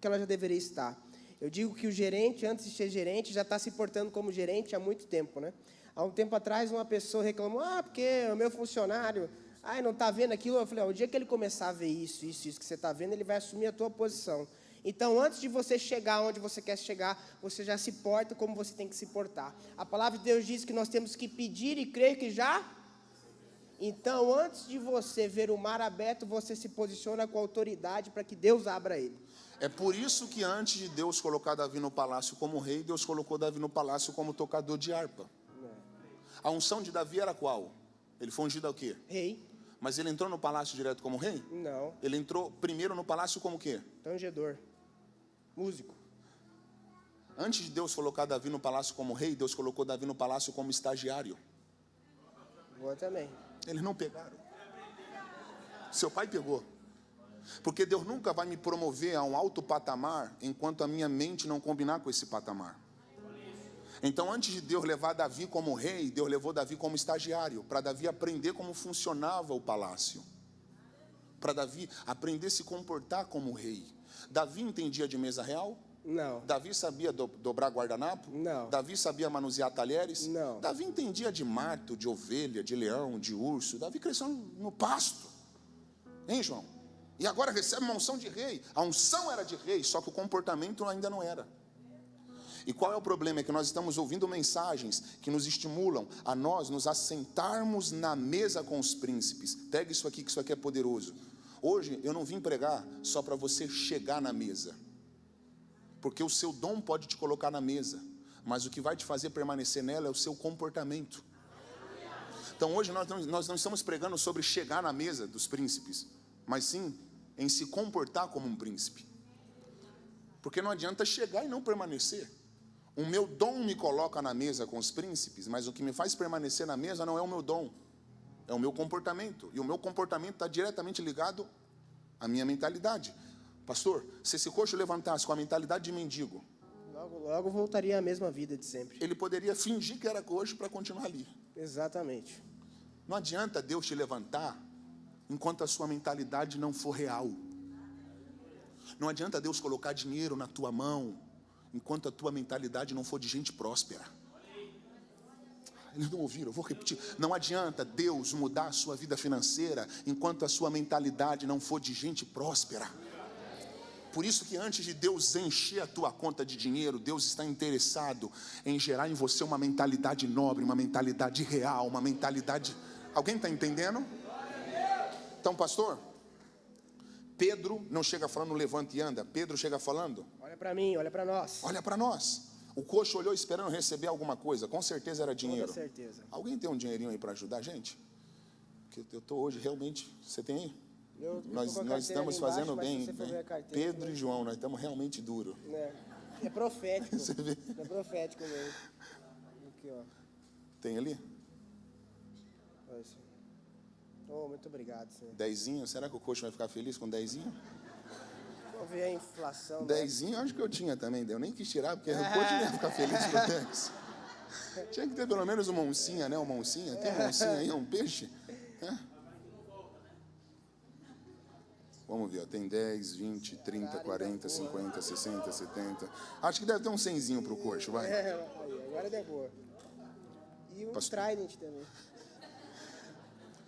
que ela já deveria estar. Eu digo que o gerente, antes de ser gerente, já está se portando como gerente há muito tempo, né? Há um tempo atrás, uma pessoa reclamou, porque o meu funcionário Ai, não está vendo aquilo? Eu falei, o dia que ele começar a ver isso que você está vendo, ele vai assumir a tua posição. Então, antes de você chegar onde você quer chegar, você já se porta como você tem que se portar. A palavra de Deus diz que nós temos que pedir e crer que já... Então, antes de você ver o mar aberto, você se posiciona com autoridade para que Deus abra ele. É por isso que antes de Deus colocar Davi no palácio como rei, Deus colocou Davi no palácio como tocador de harpa. A unção de Davi era qual? Ele foi ungido ao quê? Rei. Mas ele entrou no palácio direto como rei? Não. Ele entrou primeiro no palácio como o quê? Tangedor. Músico. Antes de Deus colocar Davi no palácio como rei, Deus colocou Davi no palácio como estagiário. Boa também. Eles não pegaram. Seu pai pegou. Porque Deus nunca vai me promover a um alto patamar enquanto a minha mente não combinar com esse patamar. Então, antes de Deus levar Davi como rei, Deus levou Davi como estagiário, para Davi aprender como funcionava o palácio. Para Davi aprender a se comportar como rei. Davi entendia de mesa real? Não. Davi sabia dobrar guardanapo? Não. Davi sabia manusear talheres? Não. Davi entendia de mato, de ovelha, de leão, de urso. Davi cresceu no pasto. Hein, João? E agora recebe uma unção de rei. A unção era de rei, só que o comportamento ainda não era. E qual é o problema? É que nós estamos ouvindo mensagens que nos estimulam a nós nos assentarmos na mesa com os príncipes. Pega isso aqui, que isso aqui é poderoso. Hoje eu não vim pregar só para você chegar na mesa. Porque o seu dom pode te colocar na mesa. Mas o que vai te fazer permanecer nela é o seu comportamento. Então hoje nós não estamos pregando sobre chegar na mesa dos príncipes, mas sim em se comportar como um príncipe. Porque não adianta chegar e não permanecer. O meu dom me coloca na mesa com os príncipes, mas o que me faz permanecer na mesa não é o meu dom, é o meu comportamento. E o meu comportamento está diretamente ligado à minha mentalidade. Pastor, se esse coxo levantasse com a mentalidade de mendigo, Logo voltaria à mesma vida de sempre. ele poderia fingir que era coxo para continuar ali. Exatamente. Não adianta Deus te levantar enquanto a sua mentalidade não for real. Não adianta Deus colocar dinheiro na tua mão enquanto a tua mentalidade não for de gente próspera. Eles não ouviram, eu vou repetir. Não adianta Deus mudar a sua vida financeira enquanto a sua mentalidade não for de gente próspera. Por isso que antes de Deus encher a tua conta de dinheiro, Deus está interessado em gerar em você uma mentalidade nobre, uma mentalidade real, uma mentalidade... Alguém está entendendo? Então, pastor, Pedro não chega falando levanta e anda. Pedro chega falando... Olha para mim, olha para nós. Olha para nós. O coxo olhou esperando receber alguma coisa. Com certeza era dinheiro. Com certeza. Alguém tem um dinheirinho aí para ajudar a gente? Porque eu estou hoje realmente... Você tem aí? Nós estamos fazendo bem. Pedro e João, nós estamos realmente duros. É profético. Você vê? É profético mesmo. Aqui, ó. Tem ali? Oh, muito obrigado, senhor. Dezinho? Será que o coxo vai ficar feliz com dezinho? Vamos ver a inflação. Dezinho, acho que eu tinha também. Eu nem quis tirar, porque o coxo não ia ficar feliz com 10. Tinha que ter pelo menos uma oncinha, né? Uma oncinha. Tem uma oncinha aí, um peixe? É. Vamos ver, ó, tem 10, 20, 30, 40, 50, 60, 70. Acho que deve ter um 100zinho pro coxo, vai. Agora deu boa. E um Trident também.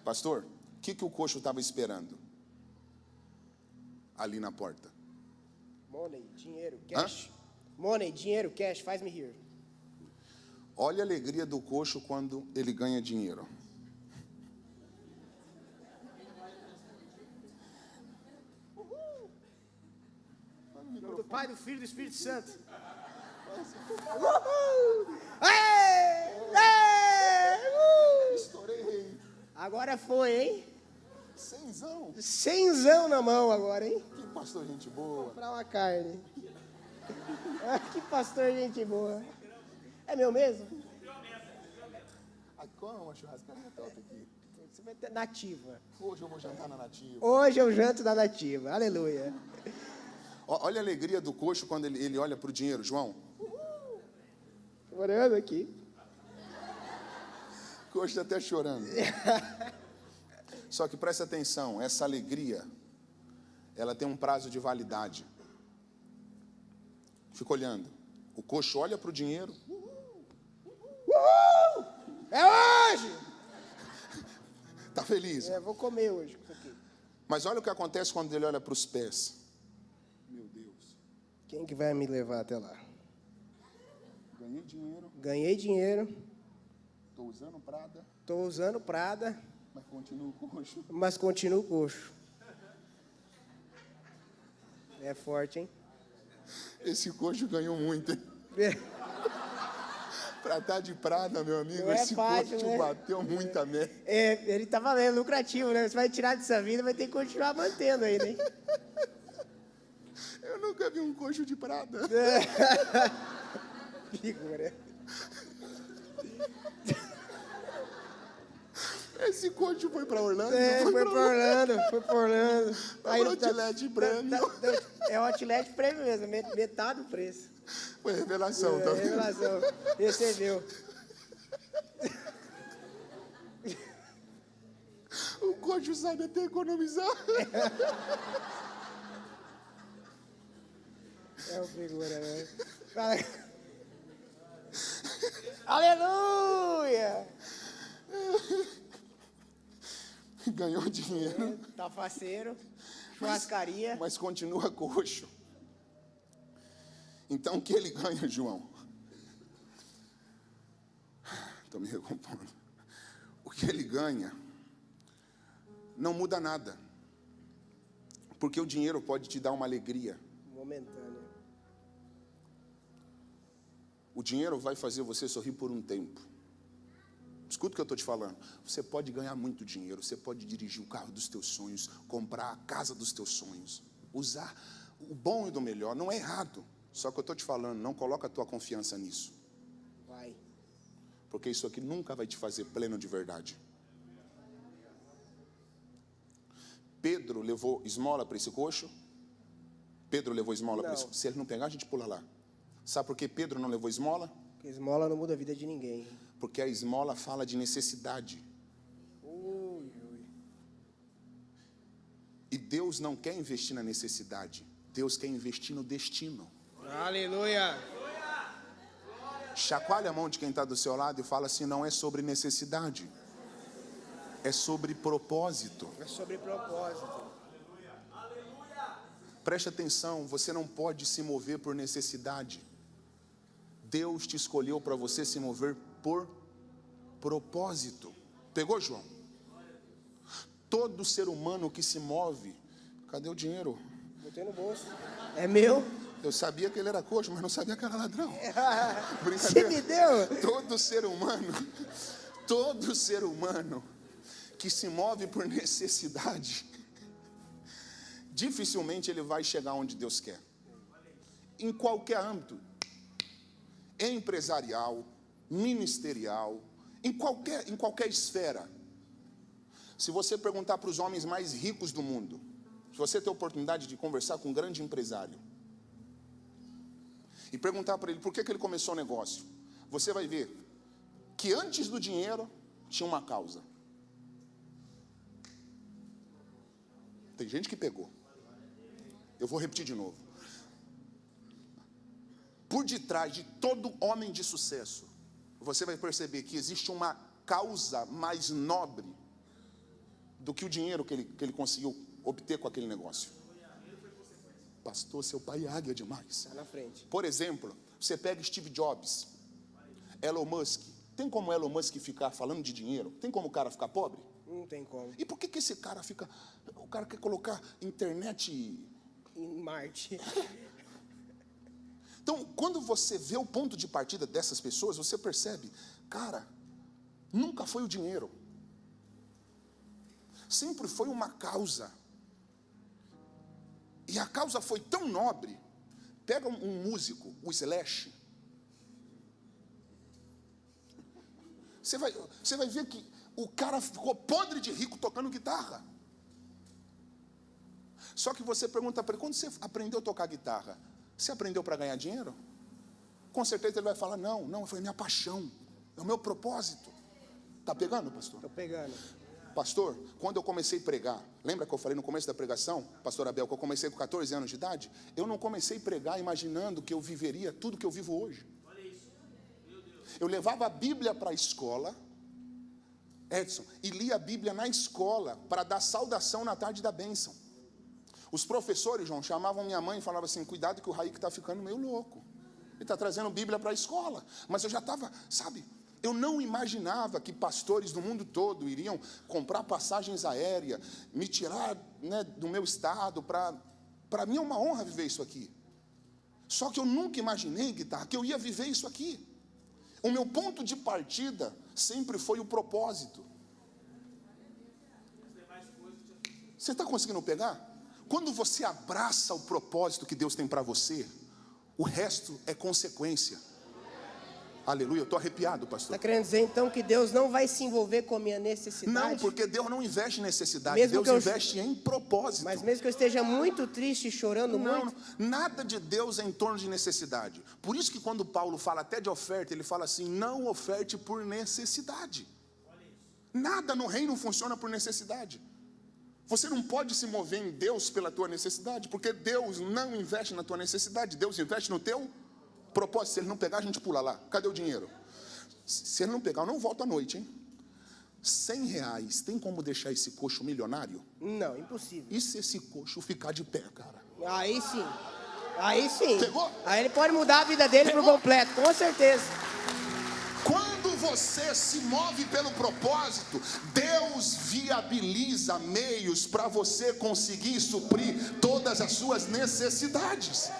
Pastor, o que o coxo estava esperando? Ali na porta. Money, dinheiro, cash. Money, dinheiro, cash, faz-me rir. Olha a alegria do coxo quando ele ganha dinheiro. Do Pai, do Filho e do Espírito Santo. Estourei. Agora foi, hein? 100zão. 100zão na mão agora, hein? Que pastor, gente boa. Comprar uma carne. Que pastor, gente boa. É meu mesmo? Aqui, uma churrascaria top aqui. Você vai ter nativa. Hoje eu vou jantar na nativa. Hoje eu janto na nativa. Aleluia. Olha a alegria do coxo quando ele olha para o dinheiro, João. Orando aqui. O coxo está até chorando. Só que presta atenção, essa alegria, ela tem um prazo de validade. Fica olhando. O coxo olha para o dinheiro. É hoje! Tá feliz. Vou comer hoje com isso aqui. Mas olha o que acontece quando ele olha para os pés. Meu Deus. Quem que vai me levar até lá? Ganhei dinheiro. Ganhei dinheiro. Estou usando Prada. Estou usando Prada. Mas continuo coxo. Mas continuo coxo. É forte, hein? Esse coxo ganhou muito, hein? Pra estar de Prada, meu amigo, Não é esse fácil, coxo né? bateu muita merda. Ele tá valendo, lucrativo, né? Você vai tirar dessa vida, vai ter que continuar mantendo aí, né? Eu nunca vi um coxo de Prada. Figura. Esse coxo foi pra Orlando? Foi pra Orlando. Foi pro Outlet Prêmio. É o Outlet Prêmio mesmo, metade do preço. Foi revelação, tá vendo? Revelação. Recebeu. O coxo sabe até economizar. É o figura, né? Fala. Aleluia! Ganhou dinheiro. Tá faceiro. Churrascaria. Mas continua coxo. Então o que ele ganha, João? Estou me recompondo. O que ele ganha não muda nada. Porque o dinheiro pode te dar uma alegria. Momentânea. O dinheiro vai fazer você sorrir por um tempo. Escuta o que eu estou te falando. Você pode ganhar muito dinheiro, você pode dirigir o carro dos teus sonhos, comprar a casa dos teus sonhos, usar o bom e do melhor. Não é errado. Só que eu estou te falando, não coloca a tua confiança nisso. Vai. Porque isso aqui nunca vai te fazer pleno de verdade. Pedro levou esmola para esse coxo? Pedro levou esmola para esse coxo? Se ele não pegar, a gente pula lá. Sabe por que Pedro não levou esmola? Porque esmola não muda a vida de ninguém. Porque a esmola fala de necessidade. Ui. E Deus não quer investir na necessidade. Deus quer investir no destino. Aleluia. Chacoalha a mão de quem está do seu lado e fala assim, não é sobre necessidade. É sobre propósito. É sobre propósito. Preste atenção, você não pode se mover por necessidade. Deus te escolheu para você se mover por propósito. Pegou, João? Todo ser humano que se move... Cadê o dinheiro? Botei no bolso. É meu? Eu sabia que ele era coxo, mas não sabia que era ladrão. Você me deu? Todo ser humano que se move por necessidade, dificilmente ele vai chegar onde Deus quer. Em qualquer âmbito, empresarial, ministerial, em qualquer esfera. Se você perguntar para os homens mais ricos do mundo, se você ter a oportunidade de conversar com um grande empresário, e perguntar para ele por que ele começou o negócio, você vai ver que antes do dinheiro tinha uma causa. Tem gente que pegou. Eu vou repetir de novo. Por detrás de todo homem de sucesso, você vai perceber que existe uma causa mais nobre do que o dinheiro que ele conseguiu obter com aquele negócio. Pastor, seu pai é águia demais. Está na frente. Por exemplo, você pega Steve Jobs, Elon Musk. Tem como Elon Musk ficar falando de dinheiro? Tem como o cara ficar pobre? Não tem como. E por que esse cara fica... O cara quer colocar internet... Em Marte. Então, quando você vê o ponto de partida dessas pessoas, você percebe, cara, nunca foi o dinheiro. Sempre foi uma causa. E a causa foi tão nobre. Pega um músico, o Slash. Você vai ver que o cara ficou podre de rico tocando guitarra. Só que você pergunta para ele, quando você aprendeu a tocar guitarra, você aprendeu para ganhar dinheiro? Com certeza ele vai falar, não, foi minha paixão, é o meu propósito. Tá pegando, pastor? Tô pegando. Pastor, quando eu comecei a pregar, lembra que eu falei no começo da pregação, pastor Abel, que eu comecei com 14 anos de idade? Eu não comecei a pregar imaginando que eu viveria tudo que eu vivo hoje. Eu levava a Bíblia para a escola Edson, e lia a Bíblia na escola para dar saudação na tarde da bênção. Os professores, João, chamavam minha mãe e falavam assim, cuidado que o Raik está ficando meio louco. Ele está trazendo Bíblia para a escola. Mas eu já estava, sabe, eu não imaginava que pastores do mundo todo iriam comprar passagens aéreas, me tirar, né, do meu estado. Para mim é uma honra viver isso aqui. Só que eu nunca imaginei, Guitarra, que eu ia viver isso aqui. O meu ponto de partida sempre foi o propósito. Você está conseguindo pegar? Quando você abraça o propósito que Deus tem para você, o resto é consequência. Aleluia, eu estou arrepiado, pastor. Está querendo dizer então que Deus não vai se envolver com a minha necessidade? Não, porque Deus não investe em necessidade, Mesmo Deus investe em propósito. Mas mesmo que eu esteja muito triste e chorando muito? Nada de Deus é em torno de necessidade. Por isso que quando Paulo fala até de oferta, ele fala assim, não oferte por necessidade. Nada no reino funciona por necessidade. Você não pode se mover em Deus pela tua necessidade, porque Deus não investe na tua necessidade, Deus investe no teu propósito. Se ele não pegar, a gente pula lá. Cadê o dinheiro? Se ele não pegar, eu não volto à noite, hein? R$100, tem como deixar esse coxo milionário? Não, impossível. E se esse coxo ficar de pé, cara? Aí sim. Aí sim. Pegou? Aí ele pode mudar a vida dele por completo, com certeza. Quando você se move pelo propósito, Deus viabiliza meios para você conseguir suprir todas as suas necessidades.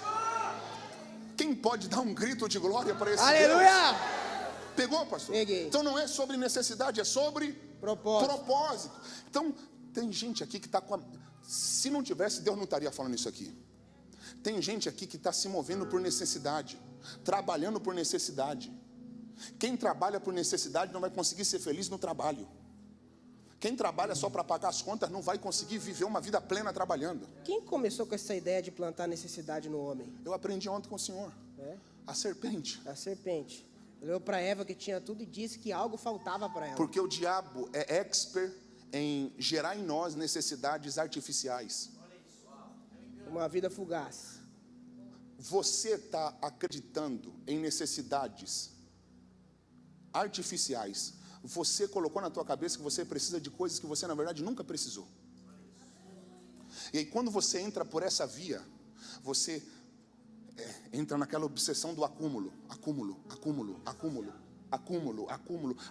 Quem pode dar um grito de glória para esse Aleluia! Deus? Pegou, pastor? Peguei. Então não é sobre necessidade, é sobre propósito. Então, tem gente aqui que está com se não tivesse, Deus não estaria falando isso aqui. Tem gente aqui que está se movendo por necessidade, trabalhando por necessidade. Quem trabalha por necessidade não vai conseguir ser feliz no trabalho. Quem trabalha só para pagar as contas não vai conseguir viver uma vida plena trabalhando. Quem começou com essa ideia de plantar necessidade no homem? Eu aprendi ontem com o senhor. A serpente. A serpente. Olhou para Eva que tinha tudo e disse que algo faltava para ela. Porque o diabo é expert em gerar em nós necessidades artificiais. Uma vida fugaz. Você está acreditando em necessidades artificiais. Você colocou na tua cabeça que você precisa de coisas que você na verdade nunca precisou. E aí quando você entra por essa via, você entra naquela obsessão do acúmulo.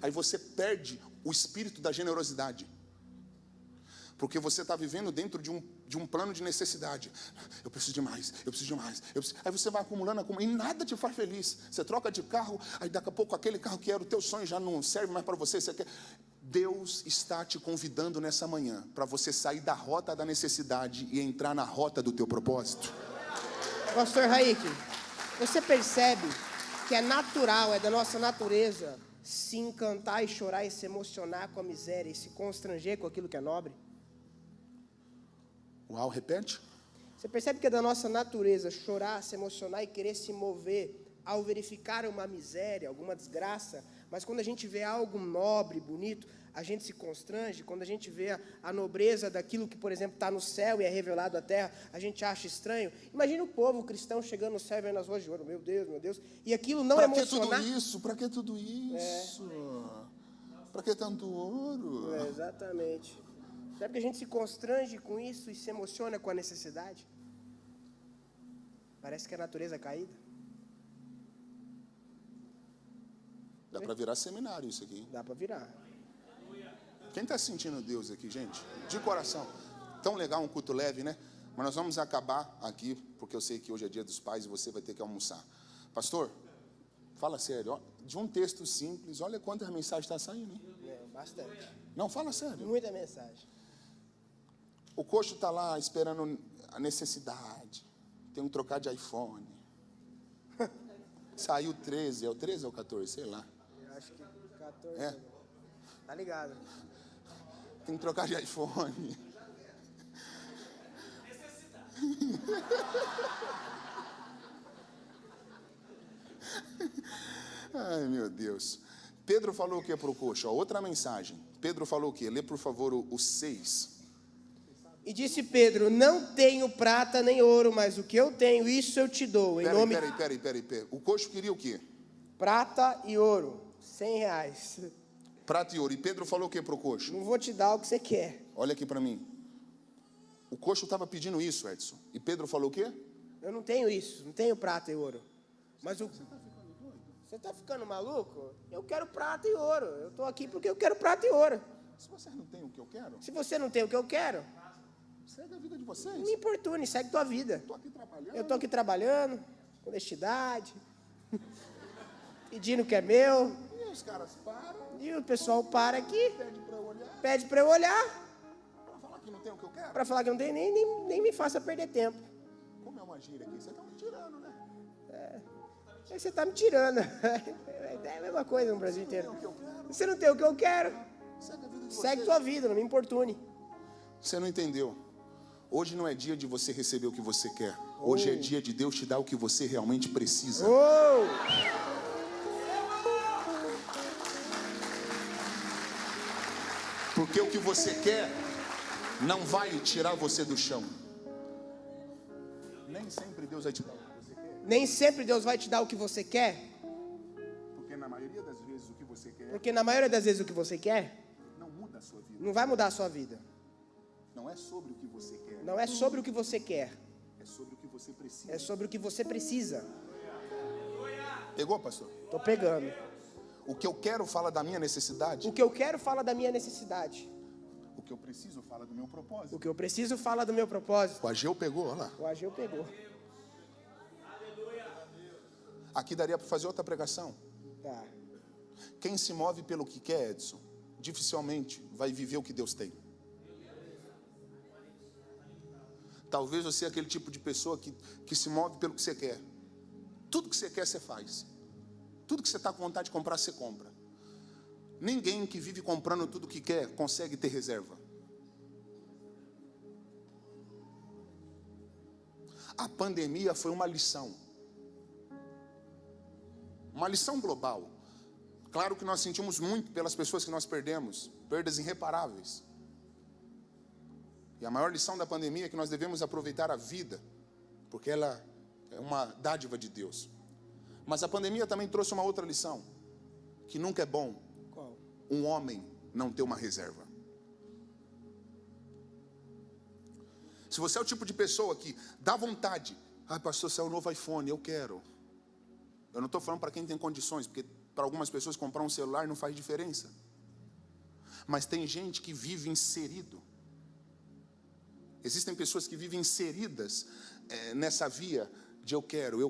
Aí você perde o espírito da generosidade. Porque você está vivendo dentro de um plano de necessidade. Eu preciso de mais, eu preciso de mais. Aí você vai acumulando, e nada te faz feliz. Você troca de carro, aí daqui a pouco aquele carro que era o teu sonho já não serve mais para você. Você quer... Deus está te convidando nessa manhã para você sair da rota da necessidade e entrar na rota do teu propósito. Pastor Raik, você percebe que é natural, é da nossa natureza se encantar e chorar e se emocionar com a miséria e se constranger com aquilo que é nobre? Uau, repete. Você percebe que é da nossa natureza chorar, se emocionar e querer se mover ao verificar uma miséria, alguma desgraça, mas quando a gente vê algo nobre, bonito, a gente se constrange. Quando a gente vê a nobreza daquilo que, por exemplo, está no céu e é revelado à terra, a gente acha estranho. Imagina o povo cristão chegando no céu e vendo as ruas de ouro, meu Deus, e aquilo não emocionar. Para que tudo isso? Para que tanto ouro? Exatamente. Sabe que a gente se constrange com isso e se emociona com a necessidade? Parece que é a natureza caída. Dá para virar seminário isso aqui. Dá para virar. Quem está sentindo Deus aqui, gente? De coração. Tão legal um culto leve, né? Mas nós vamos acabar aqui, porque eu sei que hoje é dia dos pais e você vai ter que almoçar. Pastor, fala sério. Ó, de um texto simples, olha quantas mensagens está saindo, hein? Bastante. Não, fala sério. Muita mensagem. O coxo está lá esperando a necessidade. Tem um trocar de iPhone. Saiu 13, é o 13 ou o 14? Sei lá. Eu acho que 14. Tá ligado. Tem que trocar de iPhone. Ai, meu Deus. Pedro falou o que para o coxo? Outra mensagem. Pedro falou o que? Lê, por favor, o 6. E disse Pedro, não tenho prata nem ouro, mas o que eu tenho, isso eu te dou. Peraí. O coxo queria o quê? Prata e ouro, R$100. Prata e ouro. E Pedro falou o que para o coxo? Não vou te dar o que você quer. Olha aqui para mim. O coxo estava pedindo isso, Edson. E Pedro falou o quê? Eu não tenho isso, não tenho prata e ouro. Mas o... Você está ficando maluco? Eu quero prata e ouro. Eu estou aqui porque eu quero prata e ouro. Se você não tem o que eu quero, Se você não tem o que eu quero, segue a vida de vocês. não me importune, segue tua vida. Estou aqui trabalhando. Eu estou aqui trabalhando, com honestidade, pedindo o que é meu. E os caras param, E o pessoal para aqui, pede para eu olhar, para para falar que não tem o que eu quero. falar que não tem, nem me faça perder tempo. Como é uma gíria aqui? Você está me tirando, né? Aí você está me tirando. É a mesma coisa no Brasil inteiro. O que eu quero, Você não tem o que eu quero, segue a vida de segue vocês. tua vida, não me importune. Você não entendeu? Hoje não é dia de você receber o que você quer. Hoje é dia de Deus te dar o que você realmente precisa. Oh! Porque o que você quer não vai tirar você do chão. Nem sempre Deus vai te dar o que você quer. Nem sempre Deus vai te dar o que você quer, Porque na maioria das vezes o que você quer porque na maioria das vezes o que você quer não muda a sua vida. não vai mudar a sua vida. Não é sobre o que você quer. Não é sobre o que você quer, É sobre o que você precisa. é sobre o que você precisa. Pegou, pastor? Tô pegando. O que eu quero fala da minha necessidade. O que eu quero fala da minha necessidade. O que eu preciso fala do meu propósito. O que eu preciso fala do meu propósito. O Ageu pegou, olha lá. O Ageu pegou. Aqui daria para fazer outra pregação. Tá. Quem se move pelo que quer, Edson, dificilmente vai viver o que Deus tem. Talvez você é aquele tipo de pessoa que se move pelo que você quer. Tudo que você quer, você faz. Tudo que você está com vontade de comprar, você compra. Ninguém que vive comprando tudo que quer consegue ter reserva. A pandemia foi uma lição. Uma lição global. Claro que nós sentimos muito pelas pessoas que nós perdemos. Perdas irreparáveis. E a maior lição da pandemia é que nós devemos aproveitar a vida. Porque ela é uma dádiva de Deus. Mas a pandemia também trouxe uma outra lição. Que nunca é bom Qual? um homem não ter uma reserva. Se você é o tipo de pessoa que dá vontade, pastor, se é o novo iPhone, eu quero. Eu não estou falando para quem tem condições, porque para algumas pessoas comprar um celular não faz diferença. Mas tem gente que vive inserido. Existem pessoas que vivem inseridas nessa via de eu quero.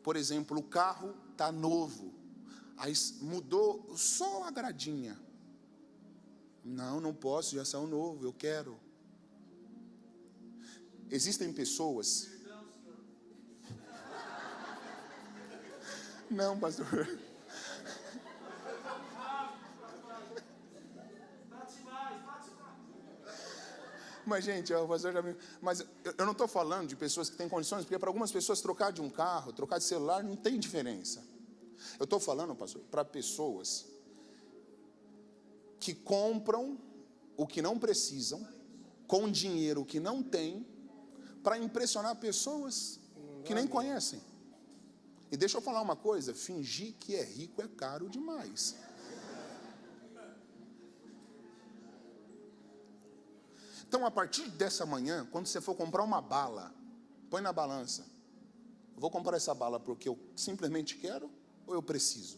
Por exemplo, o carro está novo, aí mudou só a gradinha. Não posso, já saiu novo, eu quero. Existem pessoas... Não, pastor. Mas, gente, o pastor já... Mas eu não estou falando de pessoas que têm condições, porque para algumas pessoas trocar de um carro, trocar de celular, não tem diferença. Eu estou falando, pastor, para pessoas que compram o que não precisam, com dinheiro que não tem, para impressionar pessoas que nem conhecem. E deixa eu falar uma coisa, fingir que é rico é caro demais. Então, a partir dessa manhã, quando você for comprar uma bala, põe na balança. Eu vou comprar essa bala porque eu simplesmente quero ou eu preciso?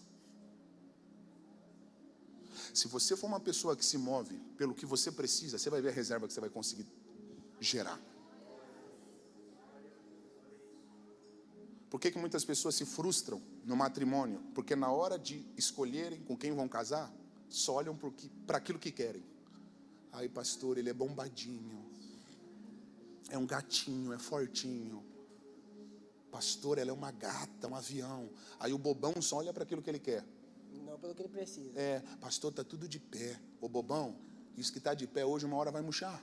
Se você for uma pessoa que se move pelo que você precisa, você vai ver a reserva que você vai conseguir gerar. Por que muitas pessoas se frustram no matrimônio? Porque na hora de escolherem com quem vão casar, só olham para aquilo que querem. Aí, pastor, ele é bombadinho, é um gatinho, é fortinho. Pastor, ela é uma gata, um avião. Aí o bobão só olha para aquilo que ele quer. Não pelo que ele precisa. Pastor, está tudo de pé. Ô bobão, isso que está de pé hoje, uma hora vai murchar.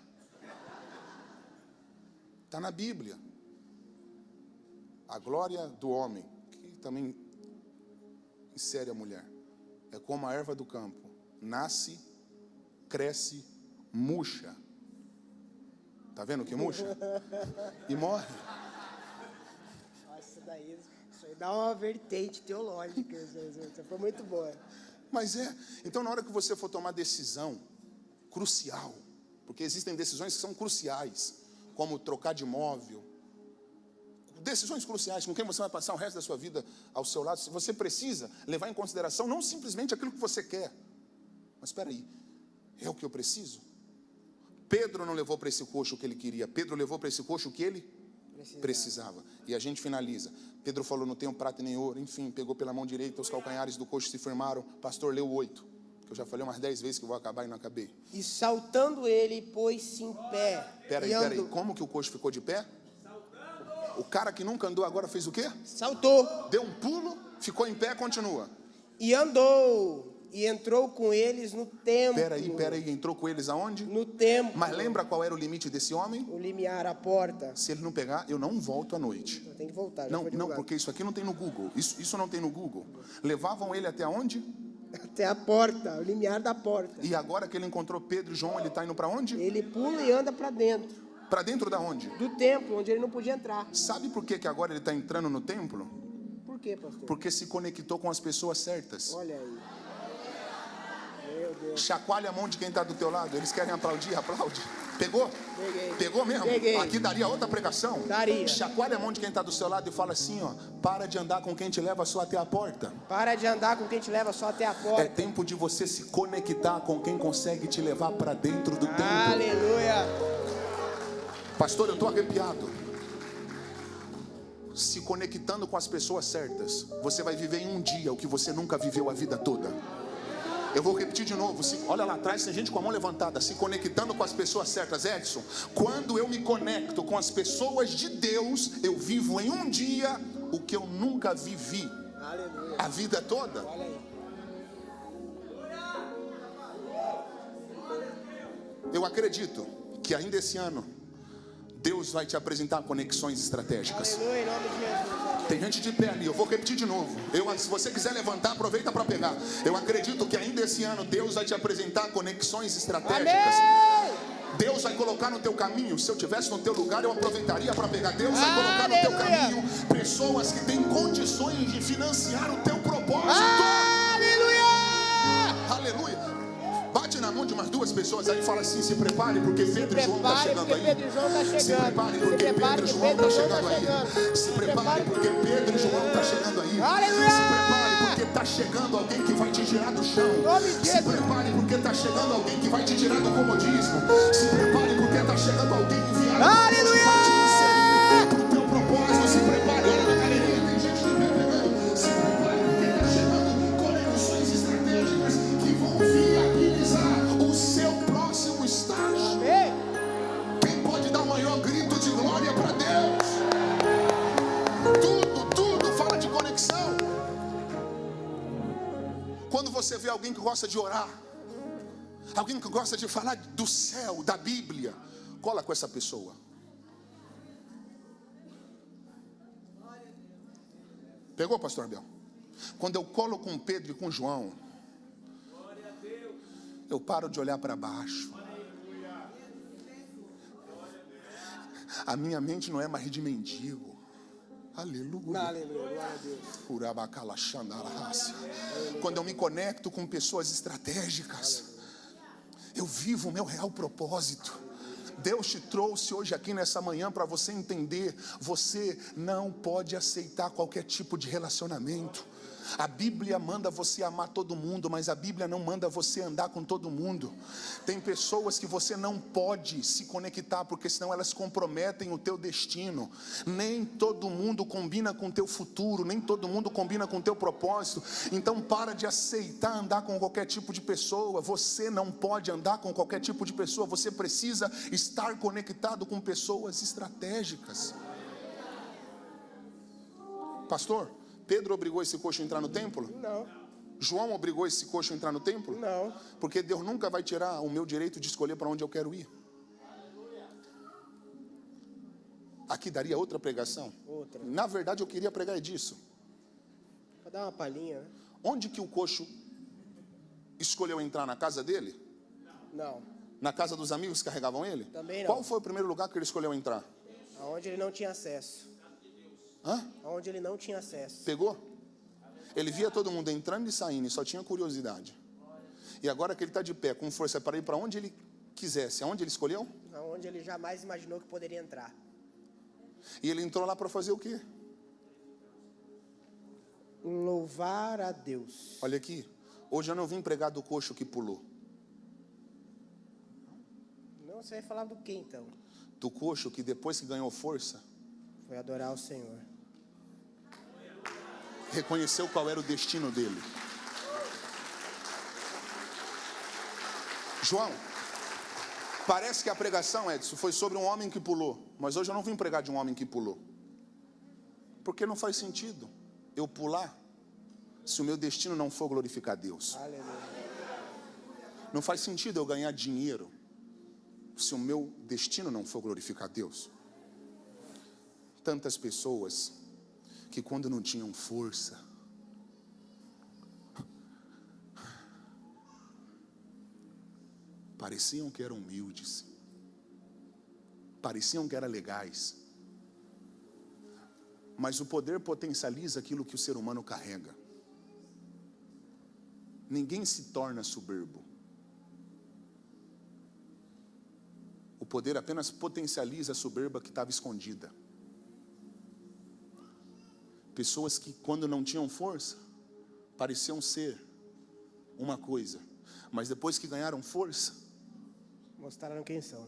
Está na Bíblia. A glória do homem, que também insere a mulher, é como a erva do campo. Nasce, cresce, murcha. Está vendo que murcha? E morre. Nossa, isso Dá uma vertente teológica. Essa foi muito boa. Mas então na hora que você for tomar decisão crucial, porque existem decisões que são cruciais, como trocar de imóvel, decisões cruciais, com quem você vai passar o resto da sua vida ao seu lado, você precisa levar em consideração não simplesmente aquilo que você quer, mas espera aí, é o que eu preciso? Pedro não levou para esse coxo o que ele queria, Pedro levou para esse coxo o que ele precisava. E a gente finaliza. Pedro falou: não tenho prata nem ouro. Enfim, pegou pela mão direita, os calcanhares do coxo se firmaram. Pastor, leu 8, que eu já falei umas 10 vezes que eu vou acabar e não acabei. E saltando ele, pôs-se em pé. Peraí, como que o coxo ficou de pé? O cara que nunca andou agora fez o quê? Saltou. Deu um pulo, ficou em pé, continua. E andou, e entrou com eles no templo. Peraí, entrou com eles aonde? No templo. Mas lembra qual era o limite desse homem? O limiar, a porta. Se ele não pegar, eu não volto à noite. Tem que voltar. Não, porque isso aqui não tem no Google. Isso não tem no Google. Levavam ele até onde? Até a porta, o limiar da porta. E agora que ele encontrou Pedro e João, ele está indo para onde? Ele pula e anda para dentro. Para dentro da onde? Do templo, onde ele não podia entrar. Sabe por que agora ele está entrando no templo? Por quê, pastor? Porque se conectou com as pessoas certas. Olha aí. Meu Deus. Chacoalha a mão de quem está do teu lado. Eles querem aplaudir, aplaude. Pegou? Peguei. Pegou mesmo? Peguei. Aqui daria outra pregação? Daria. Chacoalha a mão de quem está do seu lado e fala assim, ó: para de andar com quem te leva só até a porta. Para de andar com quem te leva só até a porta. É tempo de você se conectar com quem consegue te levar para dentro do templo. Aleluia. Pastor, eu estou arrepiado. Se conectando com as pessoas certas, você vai viver em um dia o que você nunca viveu a vida toda. Eu vou repetir de novo. Olha lá atrás, tem gente com a mão levantada. Se conectando com as pessoas certas. Edson, quando eu me conecto com as pessoas de Deus, eu vivo em um dia o que eu nunca vivi. Aleluia. A vida toda. Olha aí. Eu acredito que ainda esse ano Deus vai te apresentar conexões estratégicas. Aleluia, em nome de Jesus. Tem gente de pé ali, eu vou repetir de novo. Se você quiser levantar, aproveita para pegar. Eu acredito que ainda esse ano Deus vai te apresentar conexões estratégicas. Amém. Deus vai colocar no teu caminho. Se eu estivesse no teu lugar, eu aproveitaria para pegar. Deus vai colocar no teu caminho pessoas que têm condições de financiar o teu propósito. Aleluia. Aleluia. Bate na mão de umas duas pessoas aí e fala assim: se prepare porque Pedro e João estão chegando aí. Se prepare porque Pedro e João estão chegando aí. Se prepare porque Pedro e João estão chegando aí. Aleluia. Se prepare porque está chegando alguém que vai te tirar do chão. Se prepare porque está chegando alguém que vai te tirar do comodismo. Se prepare porque está chegando alguém enviado por Deus que vai te inserir para o teu propósito. Se prepare, olha na galeria, tem gente que vem pegando. Se prepare porque está chegando conexões estratégicas que vão viabilizar o seu próximo estágio. Amém. Quem pode dar o maior grito de glória para Deus? Tudo fala de conexão. Quando você vê alguém que gosta de orar, alguém que gosta de falar do céu, da Bíblia, cola com essa pessoa. Pegou, pastor Abel? Quando eu colo com Pedro e com João, eu paro de olhar para baixo. A minha mente não é mais de mendigo. Aleluia. Aleluia, glória a Deus. Quando eu me conecto com pessoas estratégicas, eu vivo o meu real propósito. Deus te trouxe hoje aqui nessa manhã para você entender: você não pode aceitar qualquer tipo de relacionamento. A Bíblia manda você amar todo mundo, mas a Bíblia não manda você andar com todo mundo. Tem pessoas que você não pode se conectar, porque senão elas comprometem o teu destino. Nem todo mundo combina com o teu futuro, nem todo mundo combina com o teu propósito. Então para de aceitar andar com qualquer tipo de pessoa. Você não pode andar com qualquer tipo de pessoa. Você precisa estar conectado com pessoas estratégicas. Pastor, Pedro obrigou esse coxo a entrar no templo? Não. João obrigou esse coxo a entrar no templo? Não. Porque Deus nunca vai tirar o meu direito de escolher para onde eu quero ir. Aqui daria outra pregação. Outra. Na verdade eu queria pregar disso. Para dar uma palhinha, né? Onde que o coxo escolheu entrar? Na casa dele? Não. Na casa dos amigos que carregavam ele? Também não. Qual foi o primeiro lugar que ele escolheu entrar? Aonde ele não tinha acesso. Onde ele não tinha acesso. Pegou? Ele via todo mundo entrando e saindo e só tinha curiosidade. E agora que ele está de pé, com força para ir para onde ele quisesse, aonde ele escolheu? Onde ele jamais imaginou que poderia entrar. E ele entrou lá para fazer o quê? Louvar a Deus. Olha aqui, hoje eu não vim pregar do coxo que pulou. Não, você vai falar do quê então? Do coxo que depois que ganhou força, foi adorar o Senhor. Reconheceu qual era o destino dele. João, parece que a pregação, Edson, foi sobre um homem que pulou. Mas hoje eu não vim pregar de um homem que pulou. Porque não faz sentido eu pular se o meu destino não for glorificar Deus. Aleluia. Não faz sentido eu ganhar dinheiro se o meu destino não for glorificar Deus. Tantas pessoas que quando não tinham força, pareciam que eram humildes, pareciam que eram legais, mas o poder potencializa aquilo que o ser humano carrega. Ninguém se torna soberbo. O poder apenas potencializa a soberba que estava escondida. Pessoas que quando não tinham força, pareciam ser uma coisa, mas depois que ganharam força, mostraram quem são.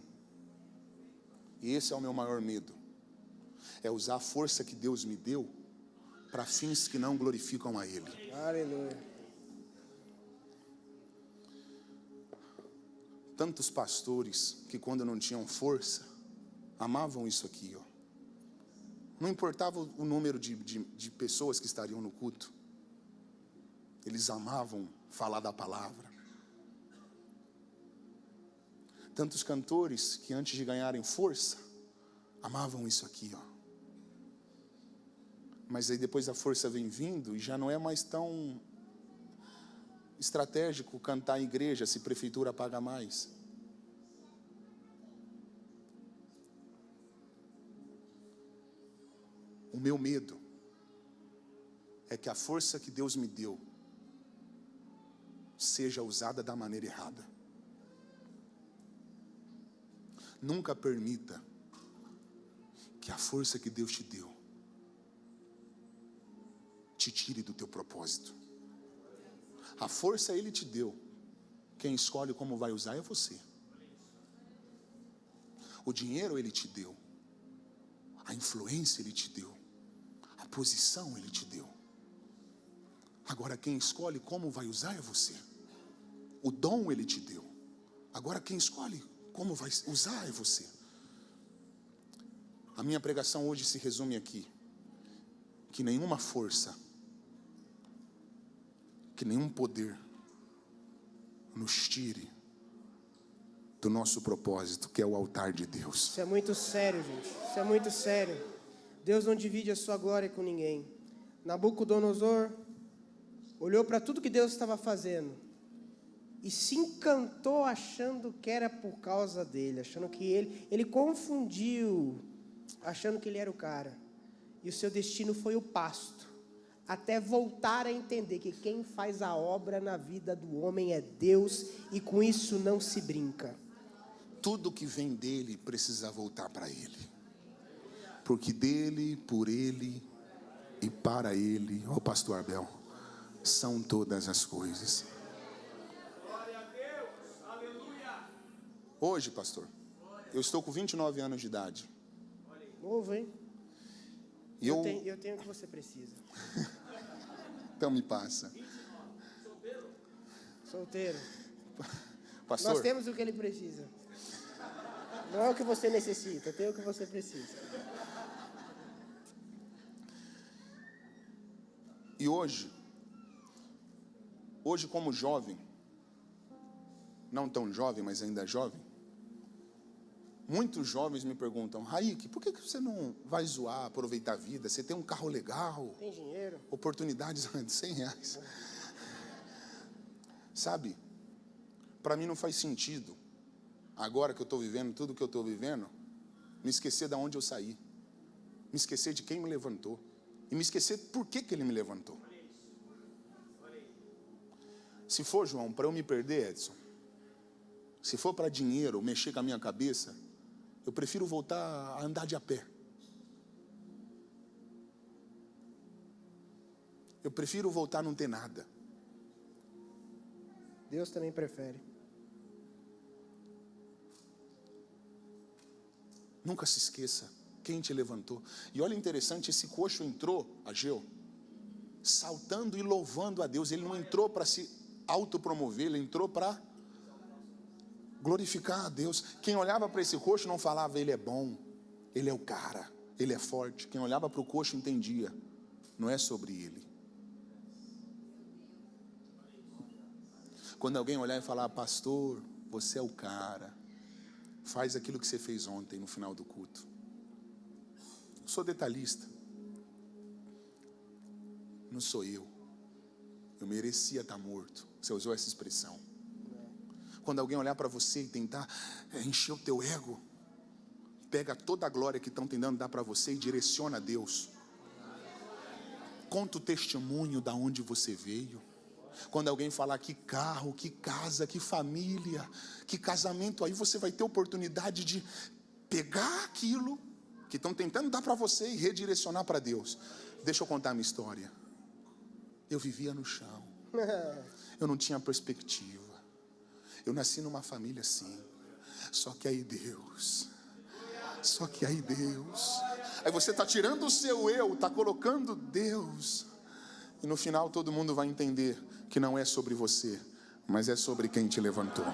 E esse é o meu maior medo. É usar a força que Deus me deu para fins que não glorificam a Ele. Aleluia. Tantos pastores que quando não tinham força, amavam isso aqui, ó. Não importava o número de pessoas que estariam no culto. Eles amavam falar da palavra. Tantos cantores que antes de ganharem força, amavam isso aqui, ó. Mas aí depois a força vem vindo e já não é mais tão estratégico cantar em igreja se prefeitura paga mais. O meu medo é que a força que Deus me deu seja usada da maneira errada. Nunca permita que a força que Deus te deu te tire do teu propósito. A força Ele te deu. Quem escolhe como vai usar é você. O dinheiro Ele te deu. A influência Ele te deu. A posição Ele te deu. Agora quem escolhe como vai usar é você. O dom Ele te deu. Agora quem escolhe como vai usar é você. A minha pregação hoje se resume aqui. Que nenhuma força, que nenhum poder nos tire do nosso propósito, que é o altar de Deus. Isso é muito sério, gente. Isso é muito sério. Deus não divide a sua glória com ninguém. Nabucodonosor olhou para tudo que Deus estava fazendo e se encantou achando que era por causa dele, achando que ele confundiu, achando que ele era o cara. E o seu destino foi o pasto, até voltar a entender que quem faz a obra na vida do homem é Deus, e com isso não se brinca. Tudo que vem dele precisa voltar para ele, porque dele, por ele e para ele, ó pastor Abel, são todas as coisas. Hoje, pastor, eu estou com 29 anos de idade. Novo, hein? E eu tenho o que você precisa. Então me passa. Solteiro. Pastor, nós temos o que ele precisa. Não é o que você necessita, tem o que você precisa. E hoje como jovem, não tão jovem, mas ainda jovem, muitos jovens me perguntam: Raik, por que você não vai zoar, aproveitar a vida? Você tem um carro legal. Tem dinheiro. Oportunidades de R$100. Sabe, para mim não faz sentido, agora que eu estou vivendo tudo que eu estou vivendo, me esquecer de onde eu saí. me esquecer de quem me levantou e me esquecer por que ele me levantou. Se for, João, para eu me perder, Edson, se for para dinheiro, mexer com a minha cabeça, eu prefiro voltar a andar de a pé. Eu prefiro voltar a não ter nada. Deus também prefere. Nunca se esqueça quem te levantou. E olha interessante, esse coxo entrou, Ageu, saltando e louvando a Deus. Ele não entrou para se autopromover, ele entrou para glorificar a Deus. Quem olhava para esse coxo não falava, ele é bom, ele é o cara, ele é forte. Quem olhava para o coxo entendia, não é sobre ele. Quando alguém olhar e falar, pastor, você é o cara, faz aquilo que você fez ontem no final do culto. Eu sou detalhista. Não sou eu. Eu merecia estar morto. Você usou essa expressão. Quando alguém olhar para você e tentar encher o teu ego, pega toda a glória que estão tentando dar para você e direciona a Deus. Conta o testemunho da onde você veio. Quando alguém falar que carro, que casa, que família, que casamento, aí você vai ter oportunidade de pegar aquilo que estão tentando dar para você e redirecionar para Deus. Deixa eu contar a minha história. Eu vivia no chão. Eu não tinha perspectiva. Eu nasci numa família assim. Só que aí Deus. Aí você está tirando o seu eu, está colocando Deus. E no final todo mundo vai entender que não é sobre você, mas é sobre quem te levantou.